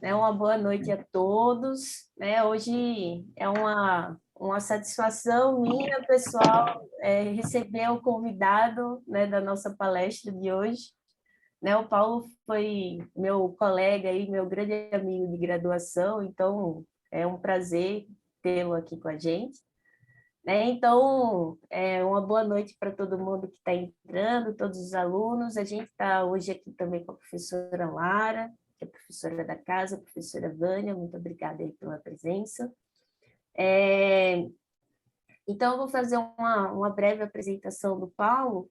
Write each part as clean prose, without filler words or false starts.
né? Uma boa noite a todos, né? Hoje é uma satisfação minha, pessoal, receber o convidado, né, da nossa palestra de hoje, né? O Paulo foi meu colega e meu grande amigo de graduação, então é um prazer tê-lo aqui com a gente. Né? Então, uma boa noite para todo mundo que está entrando, todos os alunos. A gente está hoje aqui também com a professora Lara, que é professora da casa, a professora Vânia, muito obrigada aí pela presença. Então, eu vou fazer uma breve apresentação do Paulo.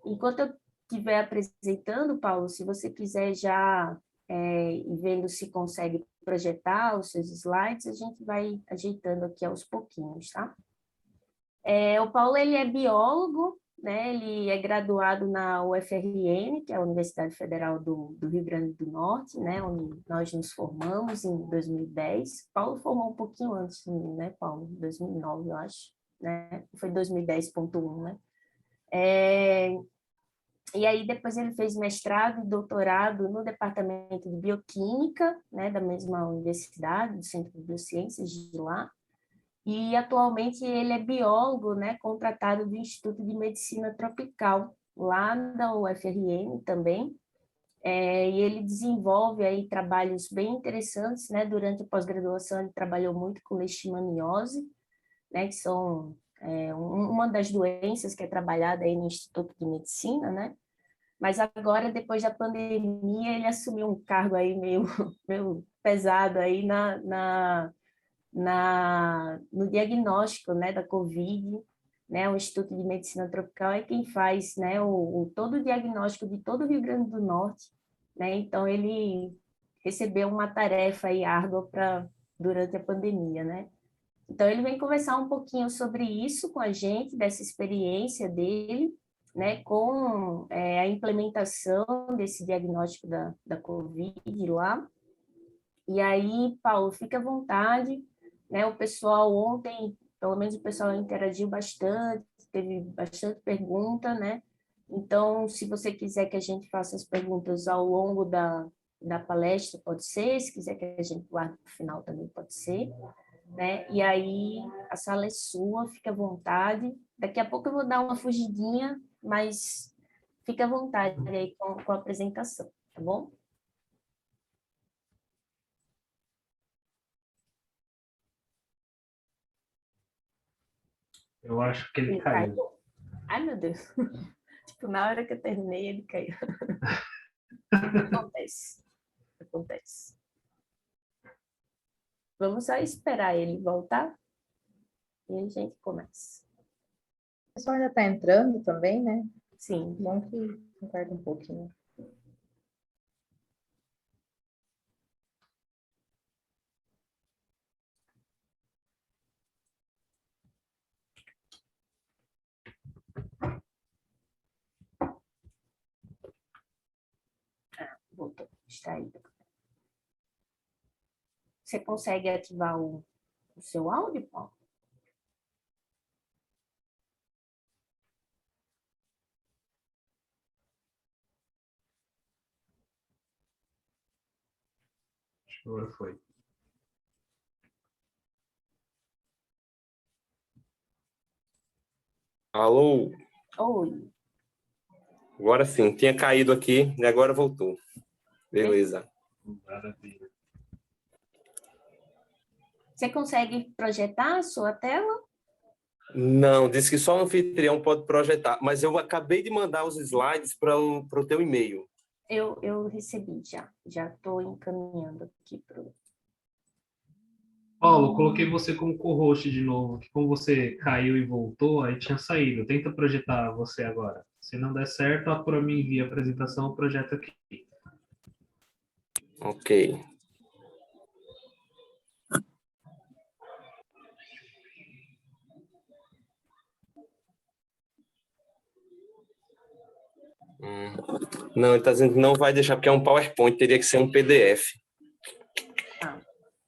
Enquanto eu estiver apresentando, Paulo, se você quiser já ir vendo se consegue projetar os seus slides, a gente vai ajeitando aqui aos pouquinhos, tá? O Paulo ele é biólogo, né? Ele é graduado na UFRN, que é a Universidade Federal do Rio Grande do Norte, né? Onde nós nos formamos em 2010. Paulo formou um pouquinho antes de mim, né, Paulo? 2009, eu acho, né? Foi 2010.1, né? E aí depois ele fez mestrado e doutorado no Departamento de Bioquímica, né, da mesma universidade, do Centro de Biociências de lá. E atualmente ele é biólogo, né, contratado do Instituto de Medicina Tropical, lá da UFRN também, e ele desenvolve aí trabalhos bem interessantes, né, durante a pós-graduação ele trabalhou muito com leishmaniose, né, que são uma das doenças que é trabalhada aí no Instituto de Medicina, né, mas agora, depois da pandemia, ele assumiu um cargo aí meio pesado aí no diagnóstico, né, da Covid, né, o Instituto de Medicina Tropical é quem faz, né, todo o diagnóstico de todo o Rio Grande do Norte, né, então ele recebeu uma tarefa aí árdua durante a pandemia, né. Então ele vem conversar um pouquinho sobre isso com a gente, dessa experiência dele, né, com a implementação desse diagnóstico da Covid lá. E aí, Paulo, fica à vontade, né? O pessoal ontem, pelo menos o pessoal interagiu bastante, teve bastante pergunta, né? Então, se você quiser que a gente faça as perguntas ao longo da palestra, pode ser, se quiser que a gente guarde para o final também pode ser, né? E aí, a sala é sua, fica à vontade. Daqui a pouco eu vou dar uma fugidinha, mas fica à vontade aí com a apresentação, tá bom? Eu acho que ele Ele caiu. caiu. Ai, meu Deus. Tipo, na hora que eu terminei, ele caiu. Acontece. Acontece. Vamos só esperar ele voltar e a gente começa. O pessoal ainda está entrando também, né? Sim. Bom que aguarda um pouquinho. Voltou. Está aí. Você consegue ativar o seu áudio, Paulo? Acho que agora foi. Alô? Oi. Agora sim, tinha caído aqui e agora voltou. Beleza. Maravilha. Você consegue projetar a sua tela? Não, disse que só o anfitrião pode projetar, mas eu acabei de mandar os slides para o teu e-mail. Eu recebi já. Já estou encaminhando aqui para o... Paulo, coloquei você como co-host de novo, que como você caiu e voltou, aí tinha saído. Tenta projetar você agora. Se não der certo, a Cora me envia a apresentação, eu projeto aqui. Ok. Não, ele está dizendo que não vai deixar, porque é um PowerPoint, teria que ser um PDF. Ah,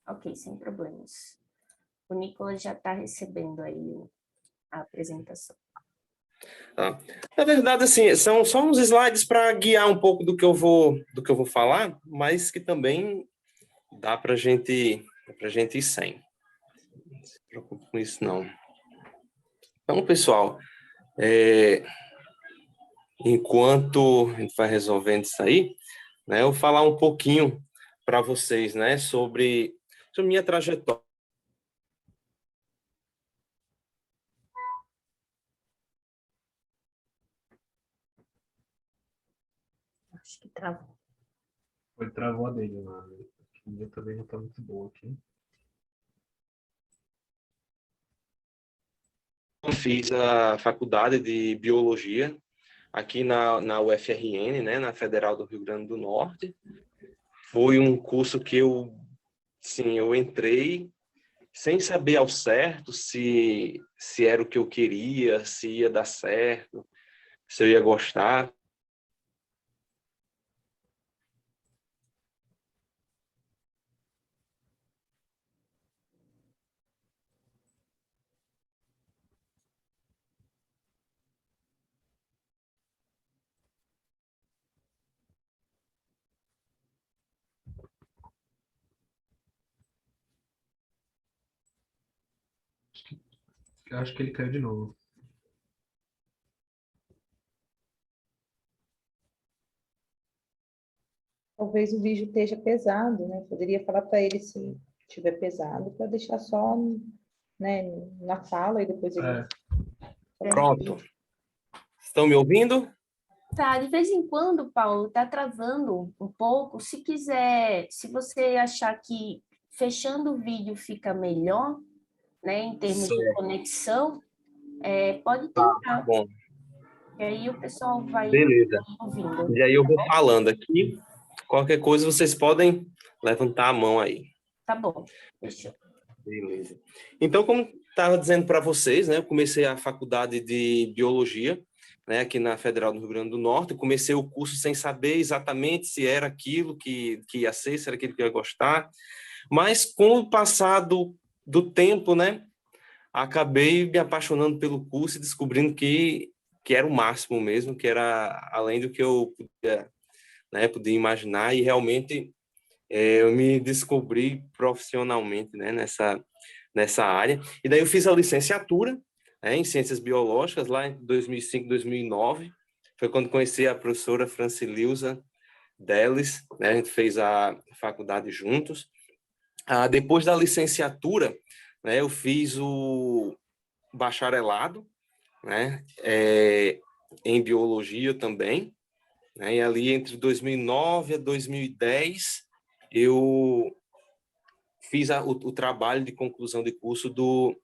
ok, sem problemas. O Nicolas já está recebendo aí a apresentação. Tá? Na verdade, assim, são só uns slides para guiar um pouco do que eu vou falar, mas que também dá para gente ir sem. Não se preocupe com isso, não. Então, pessoal, enquanto a gente vai resolvendo isso aí, né, eu vou falar um pouquinho para vocês, né, sobre minha trajetória. Acho que travou. Foi travou a dele lá. Né? A minha também não está muito boa aqui. Eu fiz a faculdade de Biologia aqui na UFRN, né, na Federal do Rio Grande do Norte. Foi um curso que eu entrei sem saber ao certo se era o que eu queria, se ia dar certo, se eu ia gostar. Eu acho que ele caiu de novo. Talvez o vídeo esteja pesado, né? Poderia falar para ele se estiver pesado, para deixar só, né, na fala e depois ele. Pronto. Estão me ouvindo? Tá, de vez em quando, Paulo, tá travando um pouco. Se quiser, se você achar que fechando o vídeo fica melhor, né, em termos de Certo. conexão, pode Tá tentar. bom. E aí o pessoal vai Beleza. ouvindo. E aí eu vou falando aqui. Qualquer coisa vocês podem levantar a mão aí. Tá bom, deixa eu. Beleza. Então, como estava dizendo para vocês, né, eu comecei a faculdade de Biologia, né, aqui na Federal do Rio Grande do Norte. Eu comecei o curso sem saber exatamente se era aquilo que ia ser, se era aquilo que eu ia gostar. Mas, com o passar do tempo, né, acabei me apaixonando pelo curso e descobrindo que era o máximo mesmo, que era além do que eu podia imaginar. E realmente eu me descobri profissionalmente, né, nessa área. E daí eu fiz a licenciatura, né, em Ciências Biológicas, lá em 2005, 2009. Foi quando conheci a professora Francileusa Delis, né, a gente fez a faculdade juntos. Depois da licenciatura, né, eu fiz o bacharelado, né, em Biologia também, né, e ali entre 2009 a 2010, eu fiz o trabalho de conclusão de curso do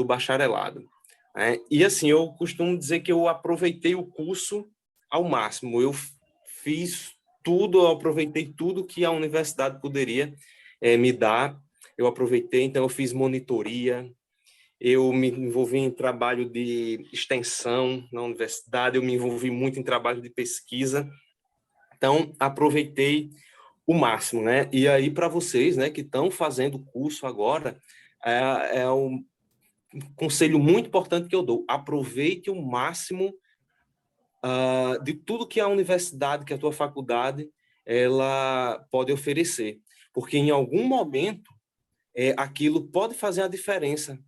bacharelado. Né? E assim, eu costumo dizer que eu aproveitei o curso ao máximo. Eu fiz tudo, eu aproveitei tudo que a universidade poderia me dar. Eu aproveitei, então eu fiz monitoria, eu me envolvi em trabalho de extensão na universidade, eu me envolvi muito em trabalho de pesquisa. Então, aproveitei o máximo, né? E aí, para vocês, né, que estão fazendo o curso agora, é um conselho muito importante que eu dou. Aproveite o máximo de tudo que a universidade, que a tua faculdade, ela pode oferecer. Porque em algum momento, aquilo pode fazer a diferença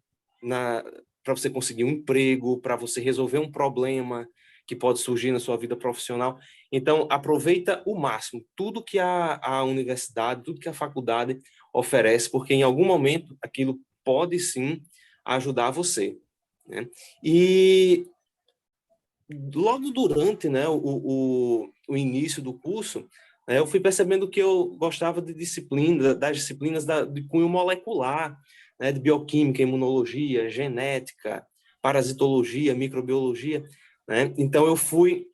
para você conseguir um emprego, para você resolver um problema que pode surgir na sua vida profissional. Então, aproveita o máximo tudo que a universidade, tudo que a faculdade oferece, porque em algum momento aquilo pode sim ajudar você. Né? E logo durante, né, o início do curso, né, eu fui percebendo que eu gostava de das disciplinas de cunho molecular, né, de bioquímica, imunologia, genética, parasitologia, microbiologia. Né? Então, eu fui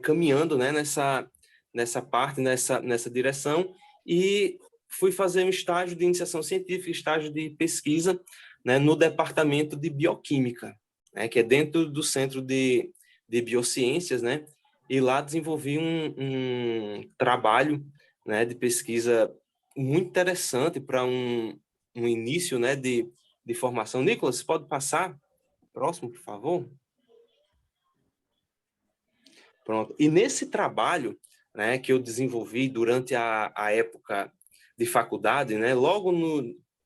caminhando, né, nessa parte, nessa direção, e fui fazer um estágio de iniciação científica, estágio de pesquisa, né, no departamento de bioquímica, né, que é dentro do Centro de Biociências, né, e lá desenvolvi um trabalho, né, de pesquisa muito interessante para um início, né, de formação. Nicolas, pode passar? Próximo, por favor. Pronto. E nesse trabalho, né, que eu desenvolvi durante a época de faculdade, né? Logo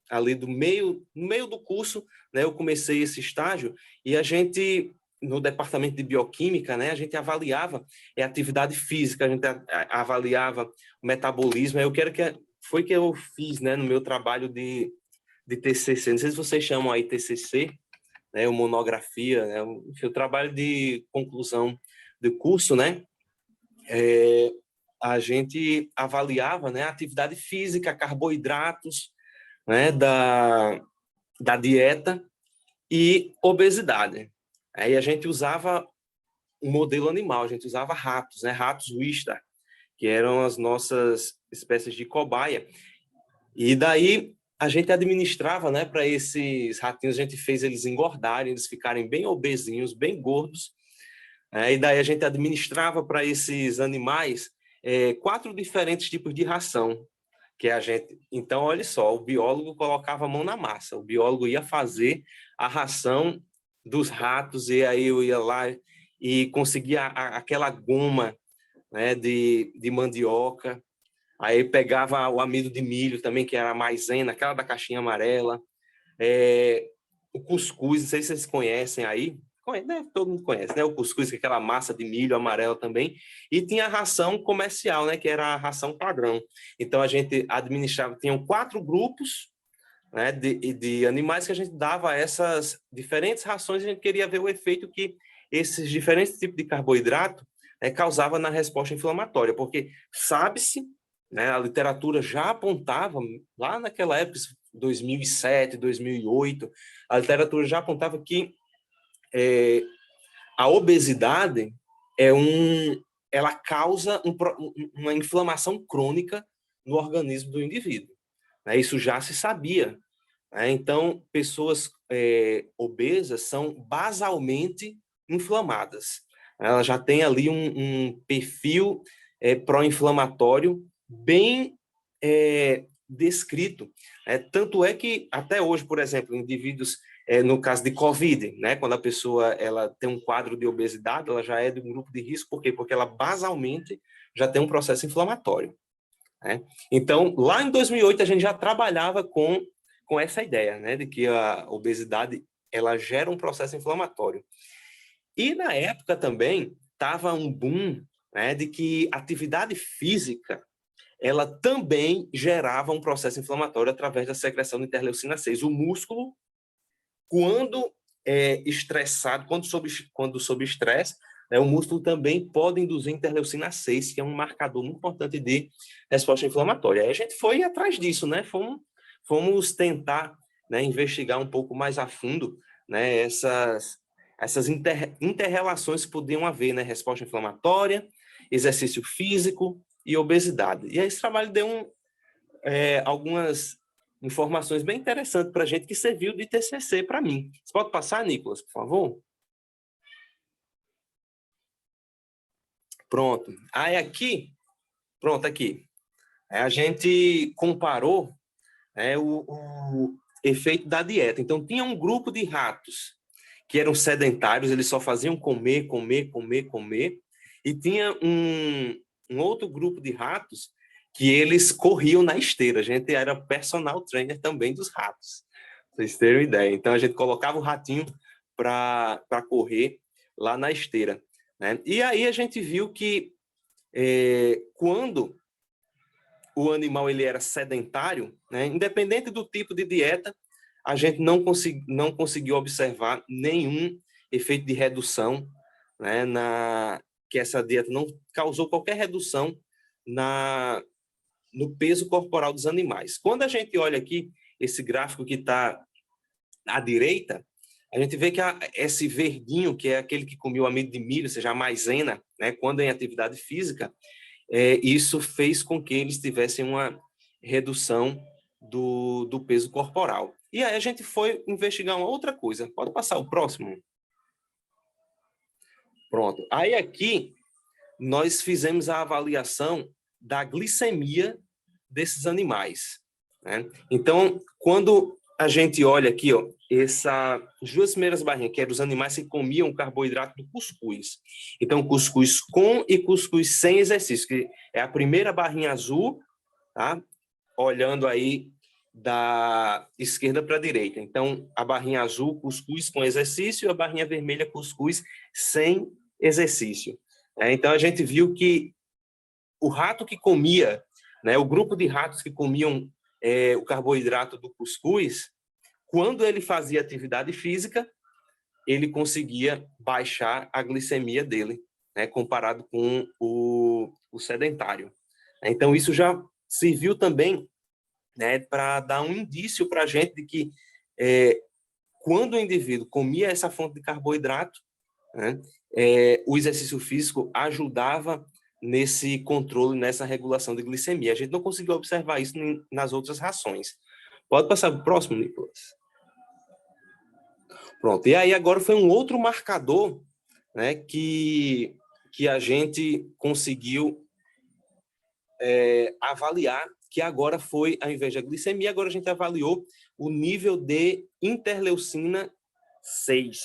ali no meio do curso, né, eu comecei esse estágio e a gente, no departamento de bioquímica, né, a gente avaliava a atividade física, a gente avaliava o metabolismo. Foi que eu fiz, né, no meu trabalho de TCC. Não sei se vocês chamam aí TCC, né, ou monografia, né, o trabalho de conclusão do curso, né, a gente avaliava, né, a atividade física, carboidratos, né, da dieta e obesidade. Aí a gente usava um modelo animal, a gente usava ratos, né, ratos Wistar, que eram as nossas espécies de cobaia. E daí a gente administrava, né, para esses ratinhos, a gente fez eles engordarem, eles ficarem bem obesinhos, bem gordos. E daí a gente administrava para esses animais 4 diferentes tipos de ração. Que a gente... Então, olha só, o biólogo colocava a mão na massa. O biólogo ia fazer a ração dos ratos, e aí eu ia lá e conseguia aquela goma, né, de mandioca. Aí pegava o amido de milho também, que era a maisena, aquela da caixinha amarela. O cuscuz, não sei se vocês conhecem aí. Né? Todo mundo conhece, né? O cuscuz, que é aquela massa de milho amarela também. E tinha a ração comercial, né? Que era a ração padrão. Então, a gente administrava, tinham 4 grupos, né, de animais que a gente dava essas diferentes rações, e a gente queria ver o efeito que esses diferentes tipos de carboidrato causava na resposta inflamatória, porque sabe-se, né, a literatura já apontava, lá naquela época, 2007, 2008, a literatura já apontava que a obesidade ela causa uma inflamação crônica no organismo do indivíduo. Né? Isso já se sabia. Né? Então, pessoas obesas são basalmente inflamadas. Ela já tem ali um perfil pró-inflamatório bem descrito. Tanto é que, até hoje, por exemplo, indivíduos, no caso de Covid, né, quando a pessoa ela tem um quadro de obesidade, ela já é de um grupo de risco. Por quê? Porque ela basalmente já tem um processo inflamatório. Né? Então, lá em 2008, a gente já trabalhava com essa ideia, né, de que a obesidade ela gera um processo inflamatório. E, na época, também, estava um boom, né, de que atividade física ela também gerava um processo inflamatório através da secreção de interleucina 6. O músculo, quando estressado, quando sob estresse, né, o músculo também pode induzir interleucina 6, que é um marcador muito importante de resposta inflamatória. Aí a gente foi atrás disso, né? Fomos tentar, né, investigar um pouco mais a fundo, né, essas inter-relações que podiam haver, né? Resposta inflamatória, exercício físico e obesidade. E aí esse trabalho deu algumas informações bem interessantes para a gente, que serviu de TCC para mim. Você pode passar, Nicolas, por favor? Pronto. Aí aqui, a gente comparou o efeito da dieta. Então, tinha um grupo de ratos que eram sedentários, eles só faziam comer, e tinha um outro grupo de ratos que eles corriam na esteira. A gente era personal trainer também dos ratos, pra vocês terem uma ideia. Então, a gente colocava o ratinho para correr lá na esteira. Né? E aí a gente viu que quando o animal ele era sedentário, né, independente do tipo de dieta, a gente não conseguiu observar nenhum efeito de redução, né, que essa dieta não causou qualquer redução no peso corporal dos animais. Quando a gente olha aqui esse gráfico que está à direita, a gente vê que esse verdinho, que é aquele que comia o amido de milho, ou seja, a maisena, né, quando em atividade física, isso fez com que eles tivessem uma redução do peso corporal. E aí a gente foi investigar uma outra coisa. Pode passar o próximo? Pronto. Aí aqui nós fizemos a avaliação da glicemia desses animais. Né? Então, quando a gente olha aqui, ó, essas 2 primeiras barrinhas, que eram os animais que comiam carboidrato do cuscuz. Então, cuscuz com e cuscuz sem exercício, que é a primeira barrinha azul, tá? olhando aí da esquerda para a direita. Então, a barrinha azul, cuscuz com exercício, e a barrinha vermelha, cuscuz sem exercício. Então, a gente viu que o rato que comia, né, o grupo de ratos que comiam o carboidrato do cuscuz, quando ele fazia atividade física, ele conseguia baixar a glicemia dele, né, comparado com o sedentário. Então, isso já serviu também, né, para dar um indício para a gente de que quando o indivíduo comia essa fonte de carboidrato, né, o exercício físico ajudava nesse controle, nessa regulação de glicemia. A gente não conseguiu observar isso nas outras rações. Pode passar para o próximo, Nicolas. Pronto. E aí agora foi um outro marcador, né, que a gente conseguiu avaliar, que agora foi, ao invés da glicemia, agora a gente avaliou o nível de interleucina 6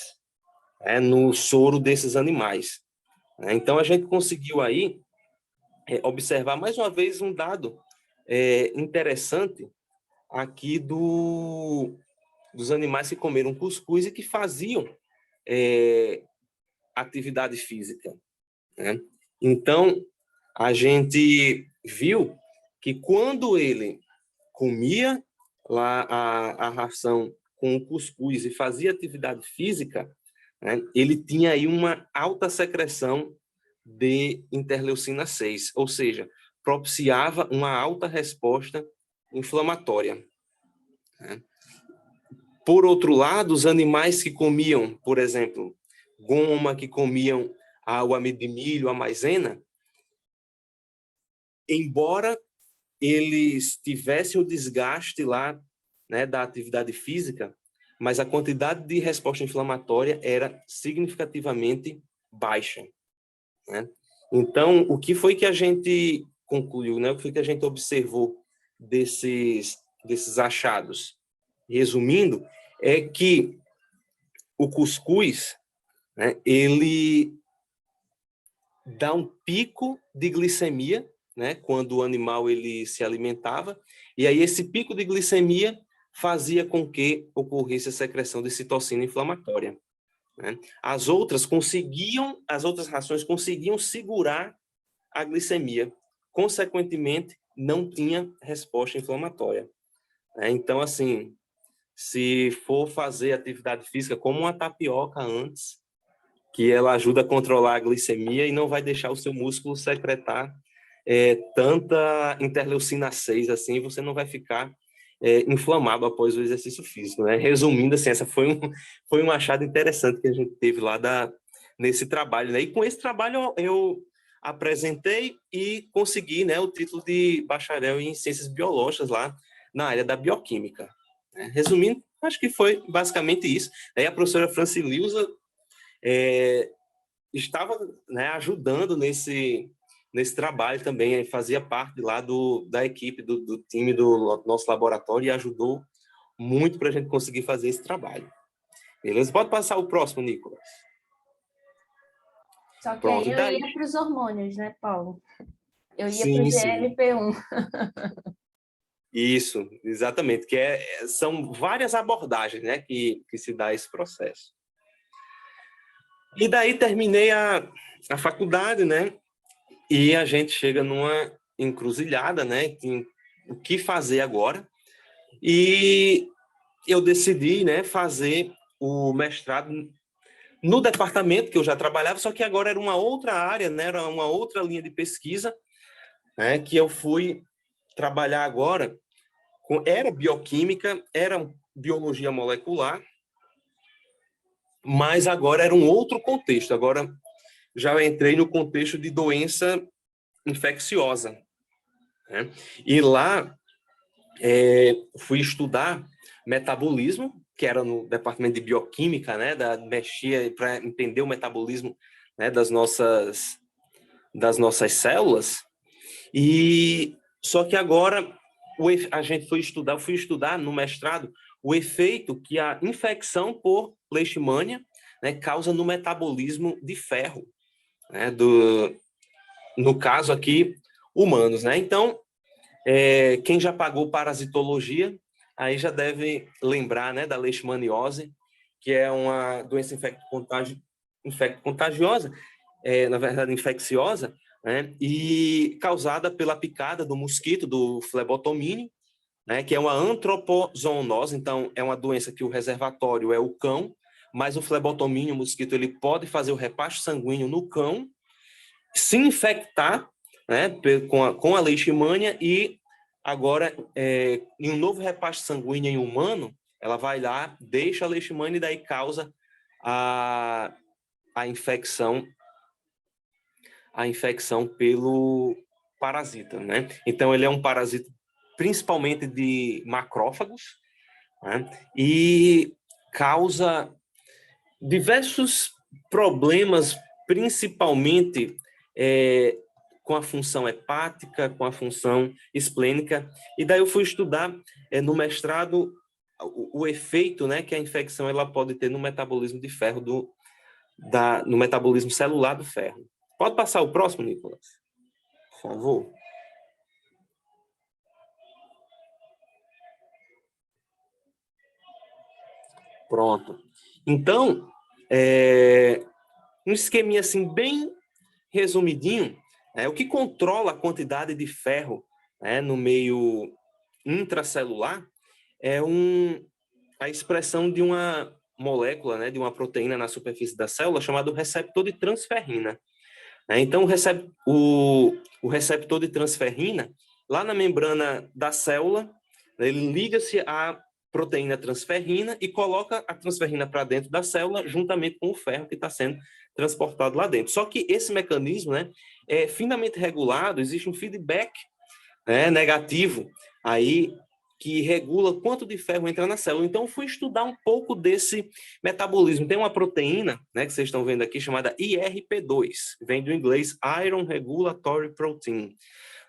no soro desses animais. Então, a gente conseguiu aí observar, mais uma vez, um dado interessante aqui dos animais que comeram cuscuz e que faziam atividade física. Né? Então, a gente viu que quando ele comia lá a ração com o cuscuz e fazia atividade física, né, ele tinha aí uma alta secreção de interleucina 6, ou seja, propiciava uma alta resposta inflamatória. Né? Por outro lado, os animais que comiam, por exemplo, goma, que comiam o amido de milho, a maisena, embora eles tivessem o desgaste lá, né, da atividade física, mas a quantidade de resposta inflamatória era significativamente baixa. Né? Então, o que foi que a gente concluiu, né? O que foi que a gente observou desses achados? Resumindo, é que o cuscuz, né, ele dá um pico de glicemia, né, quando o animal ele se alimentava, e aí esse pico de glicemia fazia com que ocorresse a secreção de citocina inflamatória. Né? As outras rações conseguiam segurar a glicemia, consequentemente, não tinha resposta inflamatória. Então, assim, se for fazer atividade física como uma tapioca antes, que ela ajuda a controlar a glicemia e não vai deixar o seu músculo secretar tanta interleucina 6, assim, você não vai ficar inflamado após o exercício físico, né? Resumindo, assim, essa foi um achado interessante que a gente teve lá nesse trabalho, né? E com esse trabalho eu apresentei e consegui, né, o título de bacharel em ciências biológicas lá na área da bioquímica. Resumindo, acho que foi basicamente isso. Aí a professora Francileusa estava, né, ajudando nesse trabalho também, fazia parte lá da equipe, do time do nosso laboratório e ajudou muito para a gente conseguir fazer esse trabalho. Beleza? Pode passar o próximo, Nicolas. Só que Pronto, aí eu ia para os hormônios, né, Paulo? Eu ia sim, para o sim. GLP-1. Isso, exatamente, que são várias abordagens, né, que se dá esse processo. E daí terminei a faculdade, né, e a gente chega numa encruzilhada, né, o que fazer agora, e eu decidi, né, fazer o mestrado no departamento que eu já trabalhava, só que agora era uma outra área, né, era uma outra linha de pesquisa, né, que eu fui trabalhar agora, era bioquímica, era biologia molecular, mas agora era um outro contexto, agora já entrei no contexto de doença infecciosa. Né? E lá fui estudar metabolismo, que era no departamento de bioquímica, né, mexia para entender o metabolismo, né, das nossas células. E só que agora fui estudar no mestrado o efeito que a infecção por leishmania, né, causa no metabolismo de ferro, né, no caso aqui, humanos, né? Então, Quem já pagou parasitologia, aí já deve lembrar, né, da leishmaniose, que é uma doença infecto-contagiosa, na verdade infecciosa, né, e causada pela picada do mosquito, do flebotomínio, né, que é uma antropozoonose. Então é uma doença que o reservatório é o cão, mas o flebotomínio, o mosquito, ele pode fazer o repasto sanguíneo no cão, se infectar, né, com a leishmania, e agora, em um novo repasto sanguíneo em humano, ela vai lá, deixa a leishmania e daí causa a infecção pelo parasita, né? Então, ele é um parasita principalmente de macrófagos, né? E causa diversos problemas, principalmente com a função hepática, com a função esplênica. E daí eu fui estudar no mestrado o efeito, né, que a infecção ela pode ter no metabolismo de ferro, no metabolismo celular do ferro. Pode passar o próximo, Nicolas? Por favor. Pronto. Então, um esqueminha assim bem resumidinho, o que controla a quantidade de ferro, no meio intracelular é a expressão de uma molécula, né, de uma proteína na superfície da célula chamado receptor de transferrina. Então, o receptor de transferrina, lá na membrana da célula, ele liga-se à proteína transferrina e coloca a transferrina para dentro da célula, juntamente com o ferro que está sendo transportado lá dentro. Só que esse mecanismo, né, é finamente regulado, existe um feedback, né, negativo aí, que regula quanto de ferro entra na célula. Então, fui estudar um pouco desse metabolismo. Tem uma proteína, né, que vocês estão vendo aqui, chamada IRP2, vem do inglês Iron Regulatory Protein.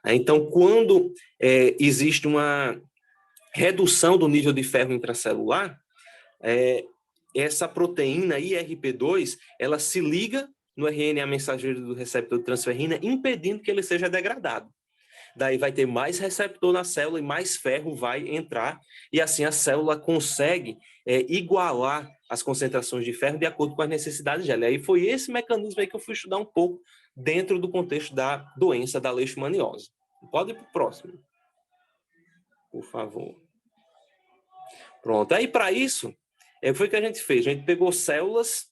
Então, quando existe uma redução do nível de ferro intracelular, essa proteína IRP2, ela se liga no RNA mensageiro do receptor de transferrina, impedindo que ele seja degradado. Daí vai ter mais receptor na célula e mais ferro vai entrar, e assim a célula consegue igualar as concentrações de ferro de acordo com as necessidades dela. E aí foi esse mecanismo aí que eu fui estudar um pouco dentro do contexto da doença da leishmaniose. Pode ir para o próximo, por favor. Pronto. Aí, para isso, foi o que a gente fez. A gente pegou células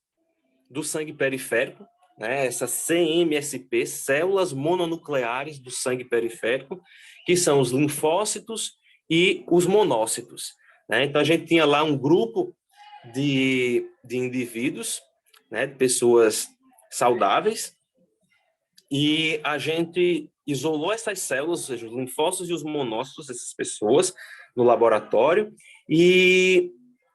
do sangue periférico, né, essas CMSP, células mononucleares do sangue periférico, que são os linfócitos e os monócitos. Né? Então, a gente tinha lá um grupo de indivíduos, né, de pessoas saudáveis, e a gente isolou essas células, ou seja, os linfócitos e os monócitos dessas pessoas, no laboratório, e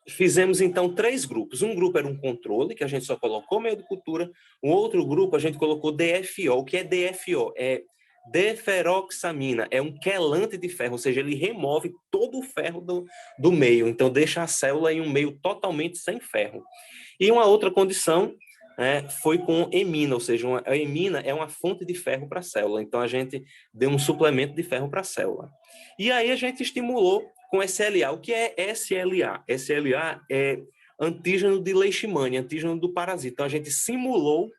fizemos, então, 3 grupos. Um grupo era um controle, que a gente só colocou meio de cultura. Um outro grupo, a gente colocou DFO. O que é DFO? É deferoxamina. É um quelante de ferro, ou seja, ele remove todo o ferro do meio. Então, deixa a célula em um meio totalmente sem ferro. E uma outra condição foi com emina, ou seja, a emina é uma fonte de ferro para a célula. Então, a gente deu um suplemento de ferro para a célula. E aí, a gente estimulou com SLA. O que é SLA? SLA é antígeno de leishmania, antígeno do parasita. Então, a gente simulou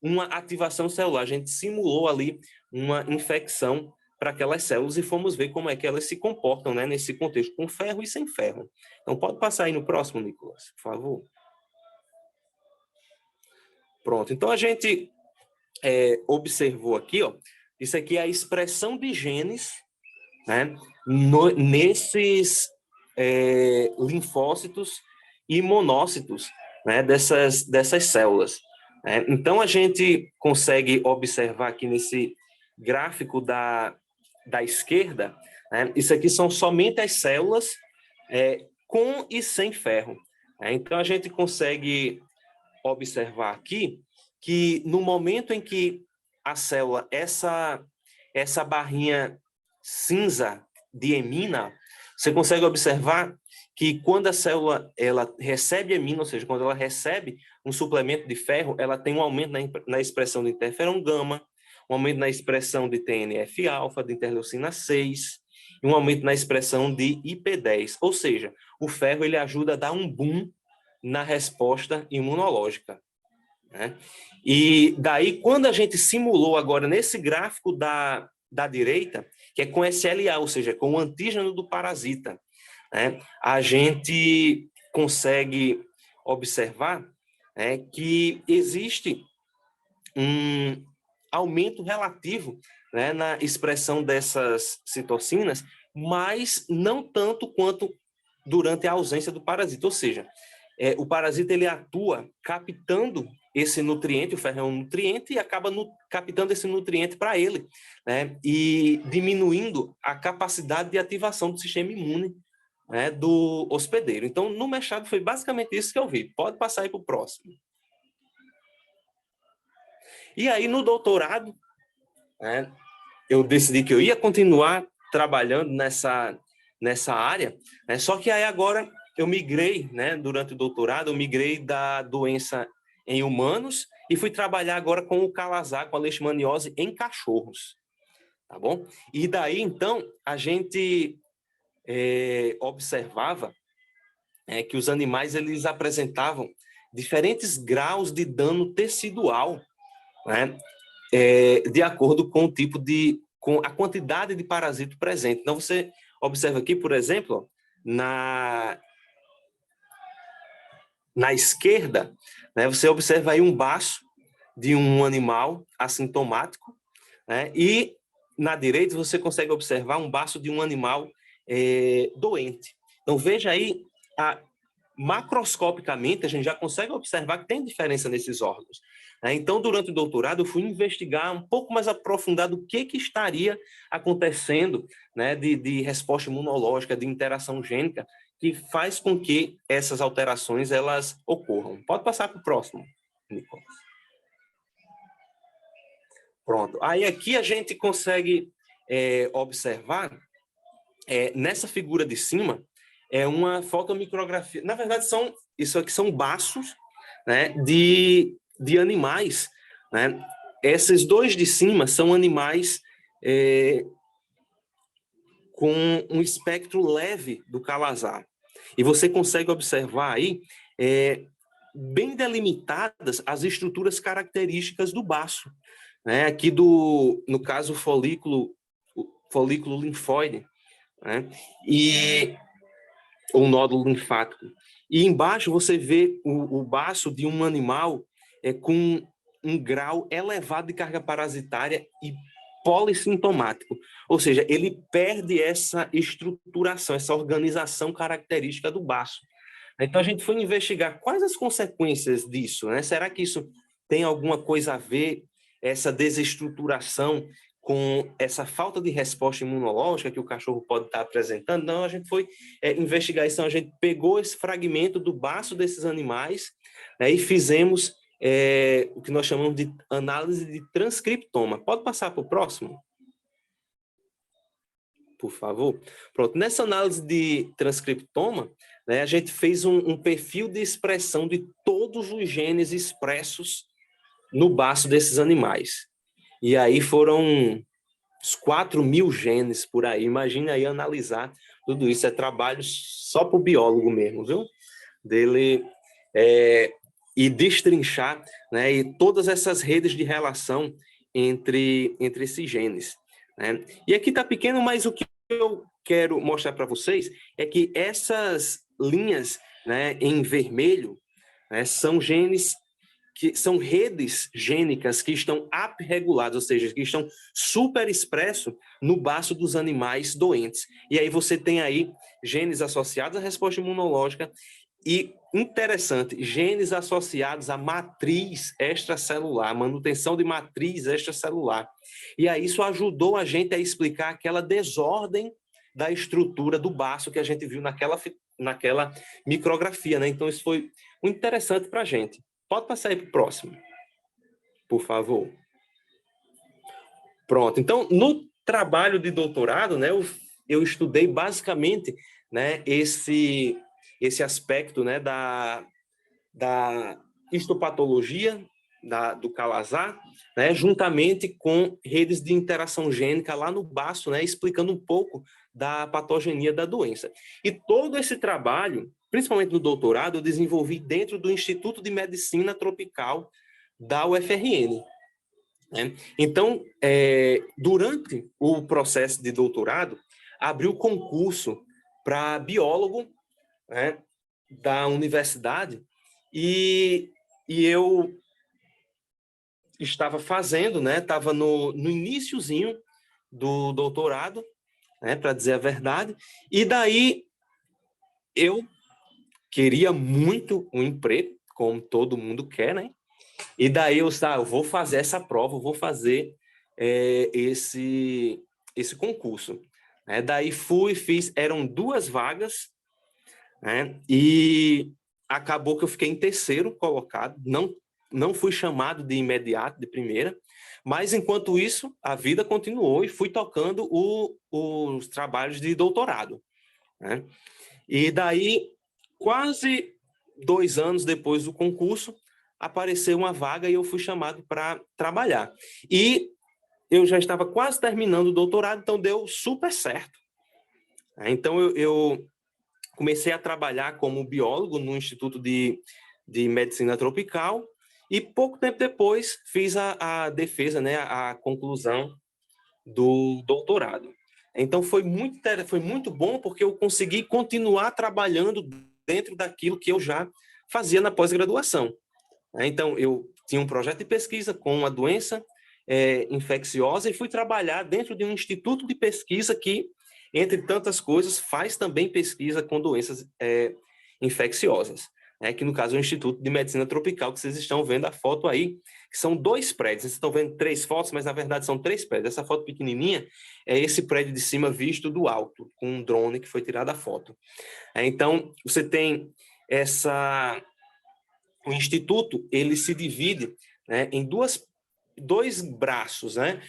uma ativação celular, a gente simulou ali uma infecção para aquelas células e fomos ver como é que elas se comportam, né, nesse contexto, com ferro e sem ferro. Então, pode passar aí no próximo, Nicolas, por favor. Pronto. Então, a gente observou aqui, ó, isso aqui é a expressão de genes, né, nesses linfócitos e monócitos, né, dessas células. Então, a gente consegue observar aqui nesse gráfico da esquerda, né, isso aqui são somente as células com e sem ferro. Então, a gente consegue observar aqui que no momento em que a célula, essa barrinha cinza de emina, você consegue observar que quando a célula ela recebe emina, ou seja, quando ela recebe um suplemento de ferro, ela tem um aumento na expressão de interferon gama, um aumento na expressão de TNF-alfa, de interleucina 6, e um aumento na expressão de IP10, ou seja, o ferro ele ajuda a dar um boom na resposta imunológica, né? E daí, quando a gente simulou agora nesse gráfico da direita, que é com SLA, ou seja, com o antígeno do parasita, né, a gente consegue observar que existe um aumento relativo, né, na expressão dessas citocinas, mas não tanto quanto durante a ausência do parasita. Ou seja, o parasita ele atua captando esse nutriente, o ferro é um nutriente, e acaba captando esse nutriente para ele, né, e diminuindo a capacidade de ativação do sistema imune, né, do hospedeiro. Então, no mestrado foi basicamente isso que eu vi. Pode passar aí para o próximo. E aí, no doutorado, né, eu decidi que eu ia continuar trabalhando nessa área, né, só que aí agora eu migrei, né, durante o doutorado, eu migrei da doença em humanos e fui trabalhar agora com o calazar, com a leishmaniose em cachorros, tá bom? E daí, então, a gente observava que os animais eles apresentavam diferentes graus de dano tecidual, né, de acordo com o tipo com a quantidade de parasito presente. Então, você observa aqui, por exemplo, na esquerda, né, você observa aí um baço de um animal assintomático, né, e na direita você consegue observar um baço de um animal doente. Então, veja aí, macroscopicamente, a gente já consegue observar que tem diferença nesses órgãos. Então, durante o doutorado, eu fui investigar um pouco mais aprofundado o que estaria acontecendo, né, de resposta imunológica, de interação gênica, que faz com que essas alterações elas ocorram. Pode passar para o próximo, Nicolas. Pronto. Aí aqui a gente consegue observar, nessa figura de cima, uma fotomicrografia. Na verdade, isso aqui são baços, né, de animais, né? Esses dois de cima são animais com um espectro leve do calazar. E você consegue observar aí bem delimitadas as estruturas características do baço, né? Aqui no caso, o folículo linfóide, né? Ou nódulo linfático. E embaixo você vê o baço de um animal com um grau elevado de carga parasitária e polissintomático. Ou seja, ele perde essa estruturação, essa organização característica do baço. Então, a gente foi investigar quais as consequências disso, né? Será que isso tem alguma coisa a ver, essa desestruturação, com essa falta de resposta imunológica que o cachorro pode estar apresentando? Não, a gente foi investigar isso. Então, a gente pegou esse fragmento do baço desses animais, né, e fizemos o que nós chamamos de análise de transcriptoma. Pode passar para o próximo? Por favor. Pronto. Nessa análise de transcriptoma, né, a gente fez um perfil de expressão de todos os genes expressos no baço desses animais. E aí foram uns 4.000 genes por aí. Imagina aí analisar tudo isso. É trabalho só para o biólogo mesmo, viu? Dele e destrinchar, né, e todas essas redes de relação entre esses genes, né? E aqui está pequeno, mas o que eu quero mostrar para vocês é que essas linhas, né, em vermelho, né, são genes que são redes gênicas que estão upreguladas, ou seja, que estão super expressos no baço dos animais doentes. E aí você tem aí genes associados à resposta imunológica e, interessante, genes associados à matriz extracelular, manutenção de matriz extracelular. E aí isso ajudou a gente a explicar aquela desordem da estrutura do baço que a gente viu naquela micrografia, né? Então isso foi muito interessante para a gente. Pode passar aí para o próximo, por favor. Pronto. Então, no trabalho de doutorado, né, eu estudei basicamente, né, esse aspecto, né, da histopatologia do calazar, né, juntamente com redes de interação gênica lá no baço, né, explicando um pouco da patogenia da doença. E todo esse trabalho, principalmente no doutorado, eu desenvolvi dentro do Instituto de Medicina Tropical da UFRN. Né? Então, durante o processo de doutorado, abriu concurso para biólogo, né, da universidade, e eu estava fazendo, né, estava no iniciozinho do doutorado, né, para dizer a verdade, e daí eu queria muito um emprego, como todo mundo quer, né? E daí eu vou fazer essa prova, eu vou fazer esse concurso. Daí fiz, eram 2 vagas, né? E acabou que eu fiquei em terceiro colocado, não fui chamado de imediato, de primeira, mas enquanto isso, a vida continuou e fui tocando os trabalhos de doutorado. Né? E daí, quase 2 anos depois do concurso, apareceu uma vaga e eu fui chamado para trabalhar. E eu já estava quase terminando o doutorado, então deu super certo. Então, eu comecei a trabalhar como biólogo no Instituto de Medicina Tropical e pouco tempo depois fiz a defesa, né, a conclusão do doutorado. Então, foi muito bom porque eu consegui continuar trabalhando dentro daquilo que eu já fazia na pós-graduação. Então, eu tinha um projeto de pesquisa com uma doença infecciosa e fui trabalhar dentro de um instituto de pesquisa que, entre tantas coisas, faz também pesquisa com doenças infecciosas, né? Que no caso é o Instituto de Medicina Tropical, que vocês estão vendo a foto aí, que são 2 prédios. Vocês estão vendo 3 fotos, mas na verdade são 3 prédios. Essa foto pequenininha é esse prédio de cima visto do alto, com um drone que foi tirada a foto. Então, você tem o Instituto, ele se divide, né, em 2 braços, né?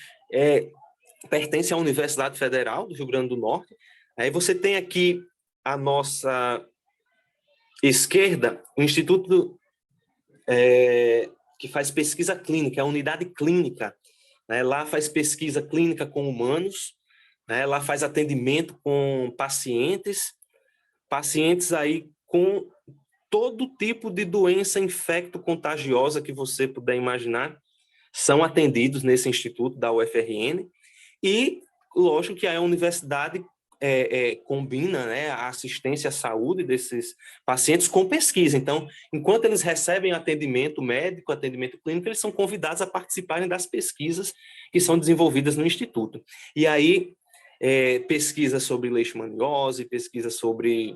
Pertence à Universidade Federal do Rio Grande do Norte. Aí você tem aqui a nossa esquerda, o Instituto que faz pesquisa clínica, a unidade clínica. Né? Lá faz pesquisa clínica com humanos, né? Lá faz atendimento com pacientes aí com todo tipo de doença infecto-contagiosa que você puder imaginar, são atendidos nesse instituto da UFRN. E, lógico, que a universidade combina, né, a assistência à saúde desses pacientes com pesquisa. Então, enquanto eles recebem atendimento médico, atendimento clínico, eles são convidados a participarem das pesquisas que são desenvolvidas no instituto. E aí, pesquisa sobre leishmaniose, pesquisa sobre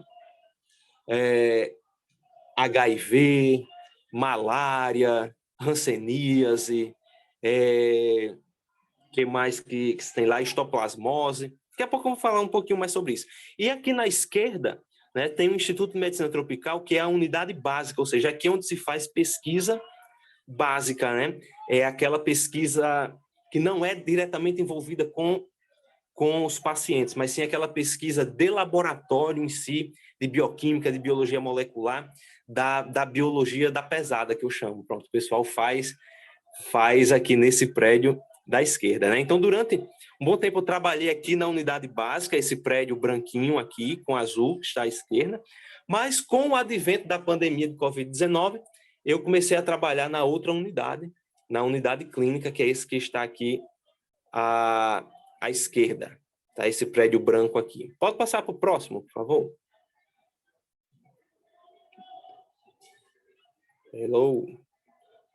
HIV, malária, hanseníase, que mais que tem lá? Histoplasmose. Daqui a pouco eu vou falar um pouquinho mais sobre isso. E aqui na esquerda, né, tem o Instituto de Medicina Tropical, que é a unidade básica, ou seja, aqui é onde se faz pesquisa básica, né? É aquela pesquisa que não é diretamente envolvida com os pacientes, mas sim aquela pesquisa de laboratório em si, de bioquímica, de biologia molecular, da biologia da pesada, que eu chamo. Pronto, o pessoal faz aqui nesse prédio da esquerda, né? Então, durante um bom tempo eu trabalhei aqui na unidade básica, esse prédio branquinho aqui, com azul, que está à esquerda, mas com o advento da pandemia de Covid-19, eu comecei a trabalhar na outra unidade, na unidade clínica, que é esse que está aqui à esquerda, tá? Esse prédio branco aqui. Pode passar para o próximo, por favor? Hello.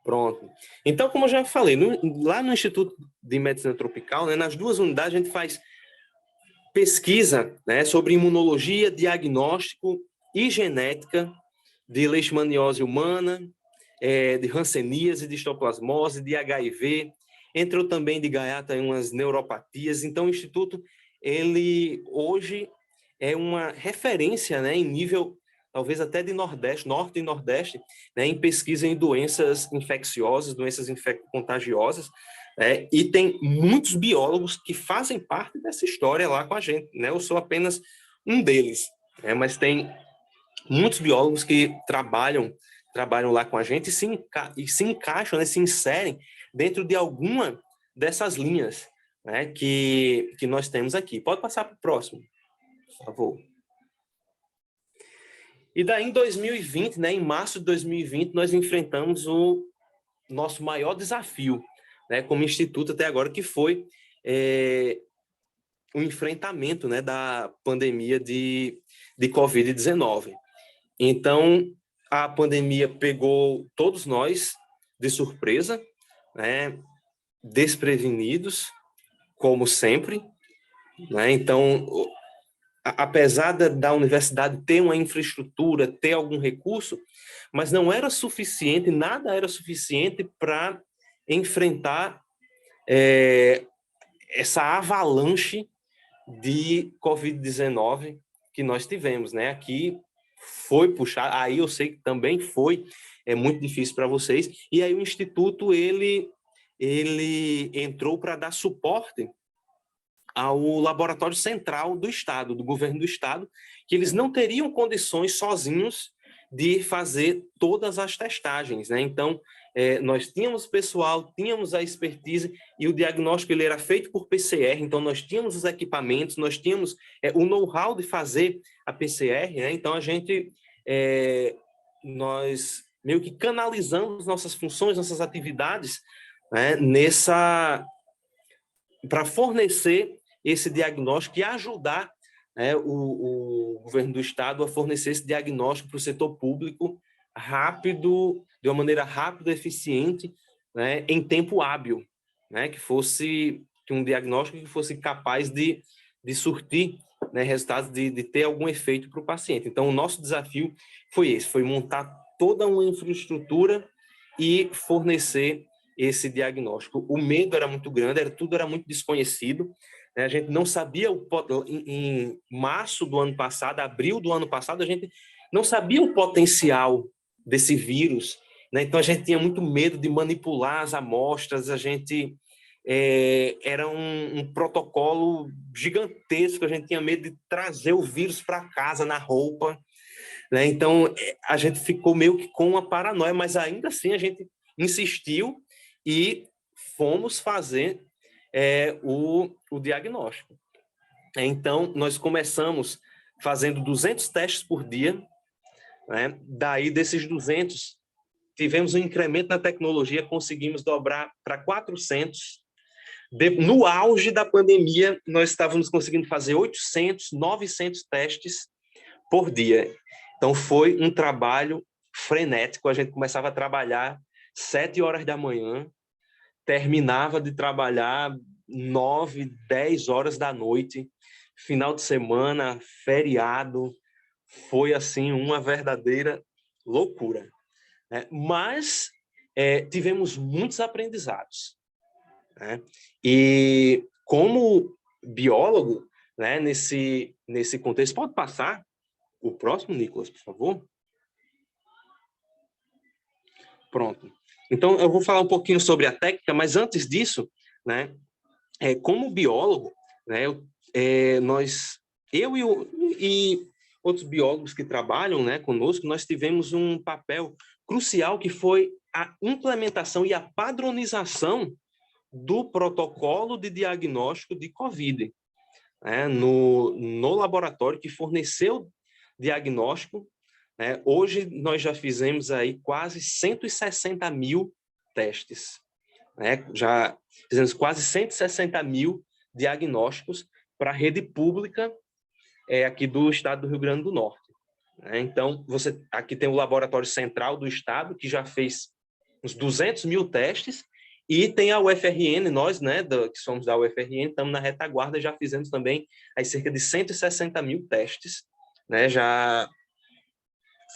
Pronto. Então, como eu já falei, lá no Instituto de Medicina Tropical, né, nas 2 unidades, a gente faz pesquisa, né, sobre imunologia, diagnóstico e genética de leishmaniose humana, de hanseníase, de histoplasmose, de HIV, entrou também de gaiata em umas neuropatias. Então, o Instituto, ele hoje é uma referência, né, em nível talvez até de Nordeste, Norte e Nordeste, né, em pesquisa em doenças infecciosas, doenças contagiosas, e tem muitos biólogos que fazem parte dessa história lá com a gente, né? Eu sou apenas um deles, né? Mas tem muitos biólogos que trabalham lá com a gente e se encaixam, né, se inserem dentro de alguma dessas linhas, né, que nós temos aqui. Pode passar para o próximo. Por favor. E daí, em 2020, né, em março de 2020, nós enfrentamos o nosso maior desafio, né, como instituto até agora, que foi o enfrentamento, né, da pandemia de Covid-19. Então, a pandemia pegou todos nós de surpresa, né, desprevenidos, como sempre, né? Então, apesar da universidade ter uma infraestrutura, ter algum recurso, mas não era suficiente, nada era suficiente para enfrentar essa avalanche de Covid-19 que nós tivemos, né? Aqui foi puxar, aí eu sei que também foi muito difícil para vocês, e aí o Instituto, ele entrou para dar suporte ao laboratório central do Estado, do governo do Estado, que eles não teriam condições sozinhos de fazer todas as testagens, né? Então, nós tínhamos pessoal, tínhamos a expertise, e o diagnóstico ele era feito por PCR, então nós tínhamos os equipamentos, nós tínhamos o know-how de fazer a PCR, né? Então, nós meio que canalizamos nossas funções, nossas atividades, né, para fornecer esse diagnóstico e ajudar, né, o governo do estado a fornecer esse diagnóstico para o setor público rápido, de uma maneira rápida, eficiente, né, em tempo hábil, né, que um diagnóstico que fosse capaz de surtir, né, resultados, de ter algum efeito para o paciente. Então, o nosso desafio foi montar toda uma infraestrutura e fornecer esse diagnóstico. O medo era muito grande, tudo era muito desconhecido, né? A gente não sabia, em março do ano passado, abril do ano passado, a gente não sabia o potencial desse vírus, né? Então a gente tinha muito medo de manipular as amostras, era um protocolo gigantesco, a gente tinha medo de trazer o vírus para casa na roupa, né? Então a gente ficou meio que com uma paranoia, mas ainda assim a gente insistiu e fomos fazer o diagnóstico. Então, nós começamos fazendo 200 testes por dia, né? Daí, desses 200, tivemos um incremento na tecnologia, conseguimos dobrar para 400. No auge da pandemia, nós estávamos conseguindo fazer 800, 900 testes por dia. Então, foi um trabalho frenético. A gente começava a trabalhar 7 horas da manhã, terminava de trabalhar 9, 10 horas da noite, final de semana, feriado, foi assim uma verdadeira loucura, né? Mas tivemos muitos aprendizados, né? E como biólogo, né, nesse contexto, pode passar o próximo, Nicolas, por favor? Pronto. Então, eu vou falar um pouquinho sobre a técnica, mas antes disso, né, como biólogo, né, eu e outros biólogos que trabalham, né, conosco, nós tivemos um papel crucial que foi a implementação e a padronização do protocolo de diagnóstico de COVID, né, no laboratório que forneceu diagnóstico. Hoje nós já fizemos aí quase 160 mil testes, né? Já fizemos quase 160 mil diagnósticos para a rede pública aqui do estado do Rio Grande do Norte, né? Então, aqui tem o laboratório central do estado, que já fez uns 200 mil testes, e tem a UFRN, nós, né, que somos da UFRN, estamos na retaguarda, já fizemos também aí cerca de 160 mil testes, né? Já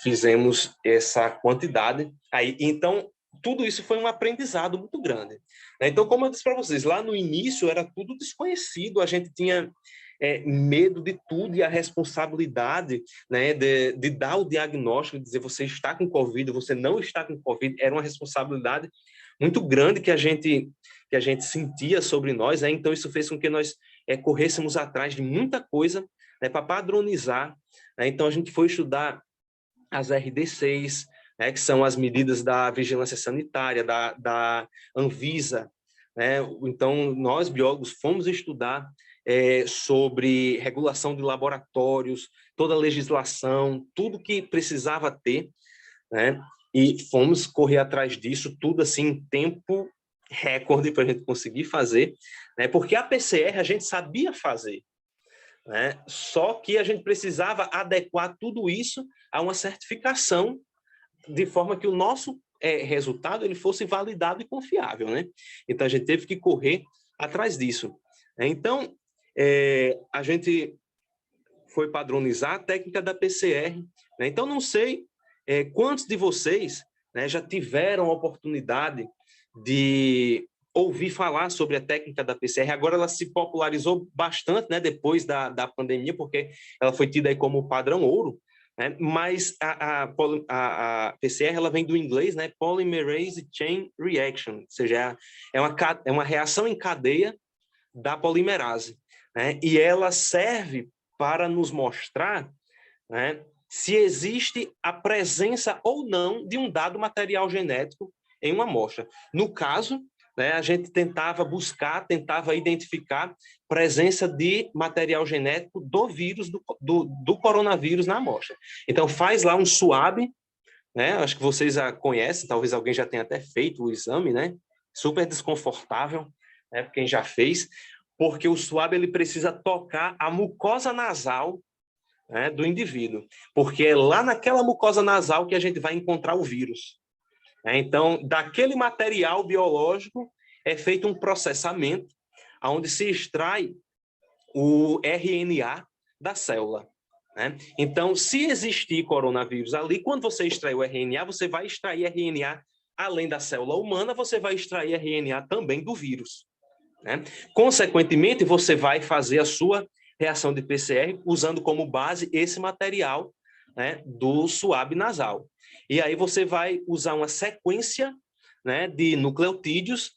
fizemos essa quantidade aí. Então, tudo isso foi um aprendizado muito grande, né? Então, como eu disse para vocês, lá no início era tudo desconhecido, a gente tinha medo de tudo, e a responsabilidade, né, de dar o diagnóstico, de dizer você está com Covid, você não está com Covid, era uma responsabilidade muito grande que a gente sentia sobre nós, né? Então, isso fez com que nós corrêssemos atrás de muita coisa, né, para padronizar, né? Então, a gente foi estudar as RD6, né, que são as medidas da vigilância sanitária, da Anvisa, né? Então, nós, biólogos, fomos estudar sobre regulação de laboratórios, toda a legislação, tudo que precisava ter, né? E fomos correr atrás disso, tudo assim, em tempo recorde para a gente conseguir fazer, né? Porque a PCR a gente sabia fazer, né? Só que a gente precisava adequar tudo isso a uma certificação, de forma que o nosso resultado ele fosse validado e confiável, né? Então, a gente teve que correr atrás disso. Então, a gente foi padronizar a técnica da PCR, né? Então, não sei quantos de vocês, né, já tiveram a oportunidade de ouvir falar sobre a técnica da PCR. Agora ela se popularizou bastante, né, depois da pandemia, porque ela foi tida aí como padrão ouro, né? Mas a PCR ela vem do inglês, né, Polymerase Chain Reaction, ou seja, é uma reação em cadeia da polimerase, né? E ela serve para nos mostrar, né, se existe a presença ou não de um dado material genético em uma amostra. No caso, né, a gente tentava identificar presença de material genético do vírus, do coronavírus na amostra. Então, faz lá um swab, né? Acho que vocês já conhecem, talvez alguém já tenha até feito o exame, né? Super desconfortável, né, para quem já fez, porque o swab ele precisa tocar a mucosa nasal, né, do indivíduo, porque é lá naquela mucosa nasal que a gente vai encontrar o vírus. Então, daquele material biológico é feito um processamento onde se extrai o RNA da célula, né? Então, se existir coronavírus ali, quando você extrai o RNA, você vai extrair RNA, além da célula humana, você vai extrair RNA também do vírus, né? Consequentemente, você vai fazer a sua reação de PCR usando como base esse material, né, do swab nasal. E aí você vai usar uma sequência, né, de nucleotídeos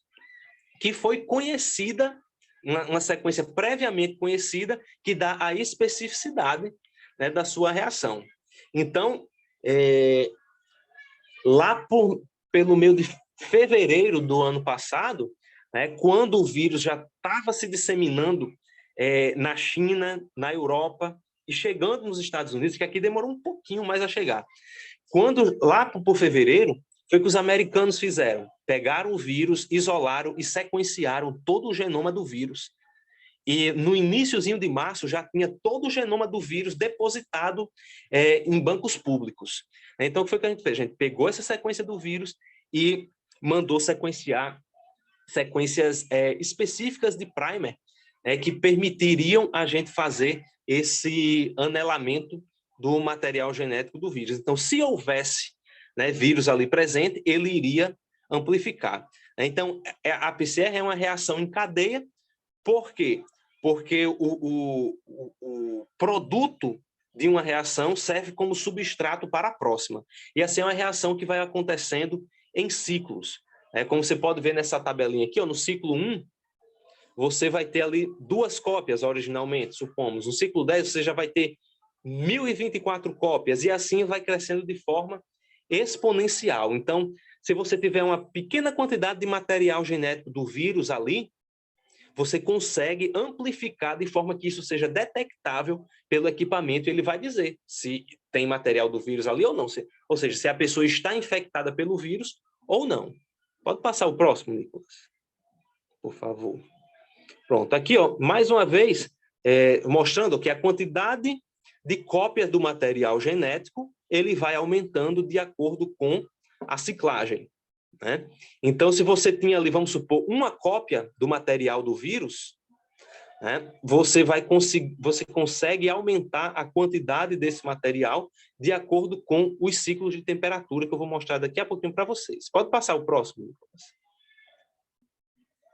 que foi conhecida, uma sequência previamente conhecida, que dá a especificidade, né, da sua reação. Então, lá pelo meio de fevereiro do ano passado, né, quando o vírus já estava se disseminando na China, na Europa e chegando nos Estados Unidos, que aqui demorou um pouquinho mais a chegar. Quando, lá por fevereiro, foi que os americanos fizeram. Pegaram o vírus, isolaram e sequenciaram todo o genoma do vírus. E no iniciozinho de março já tinha todo o genoma do vírus depositado em bancos públicos. Então, o que foi que a gente fez? A gente pegou essa sequência do vírus e mandou sequenciar sequências específicas de primer, que permitiriam a gente fazer esse anelamento do material genético do vírus. Então, se houvesse, né, vírus ali presente, ele iria amplificar. Então, a PCR é uma reação em cadeia. Por quê? Porque o produto de uma reação serve como substrato para a próxima. E assim é uma reação que vai acontecendo em ciclos. Como você pode ver nessa tabelinha aqui, ó, no ciclo 1, você vai ter ali 2 cópias originalmente, supomos. No ciclo 10, você já vai ter 1024 cópias, e assim vai crescendo de forma exponencial. Então, se você tiver uma pequena quantidade de material genético do vírus ali, você consegue amplificar de forma que isso seja detectável pelo equipamento, e ele vai dizer se tem material do vírus ali ou não. Ou seja, se a pessoa está infectada pelo vírus ou não. Pode passar o próximo, Nicolas, por favor. Pronto, aqui, ó, mais uma vez, mostrando que a quantidade de cópias do material genético, ele vai aumentando de acordo com a ciclagem, né? Então, se você tinha ali, vamos supor, uma cópia do material do vírus, né, você consegue aumentar a quantidade desse material de acordo com os ciclos de temperatura que eu vou mostrar daqui a pouquinho para vocês. Pode passar o próximo, Nicolas.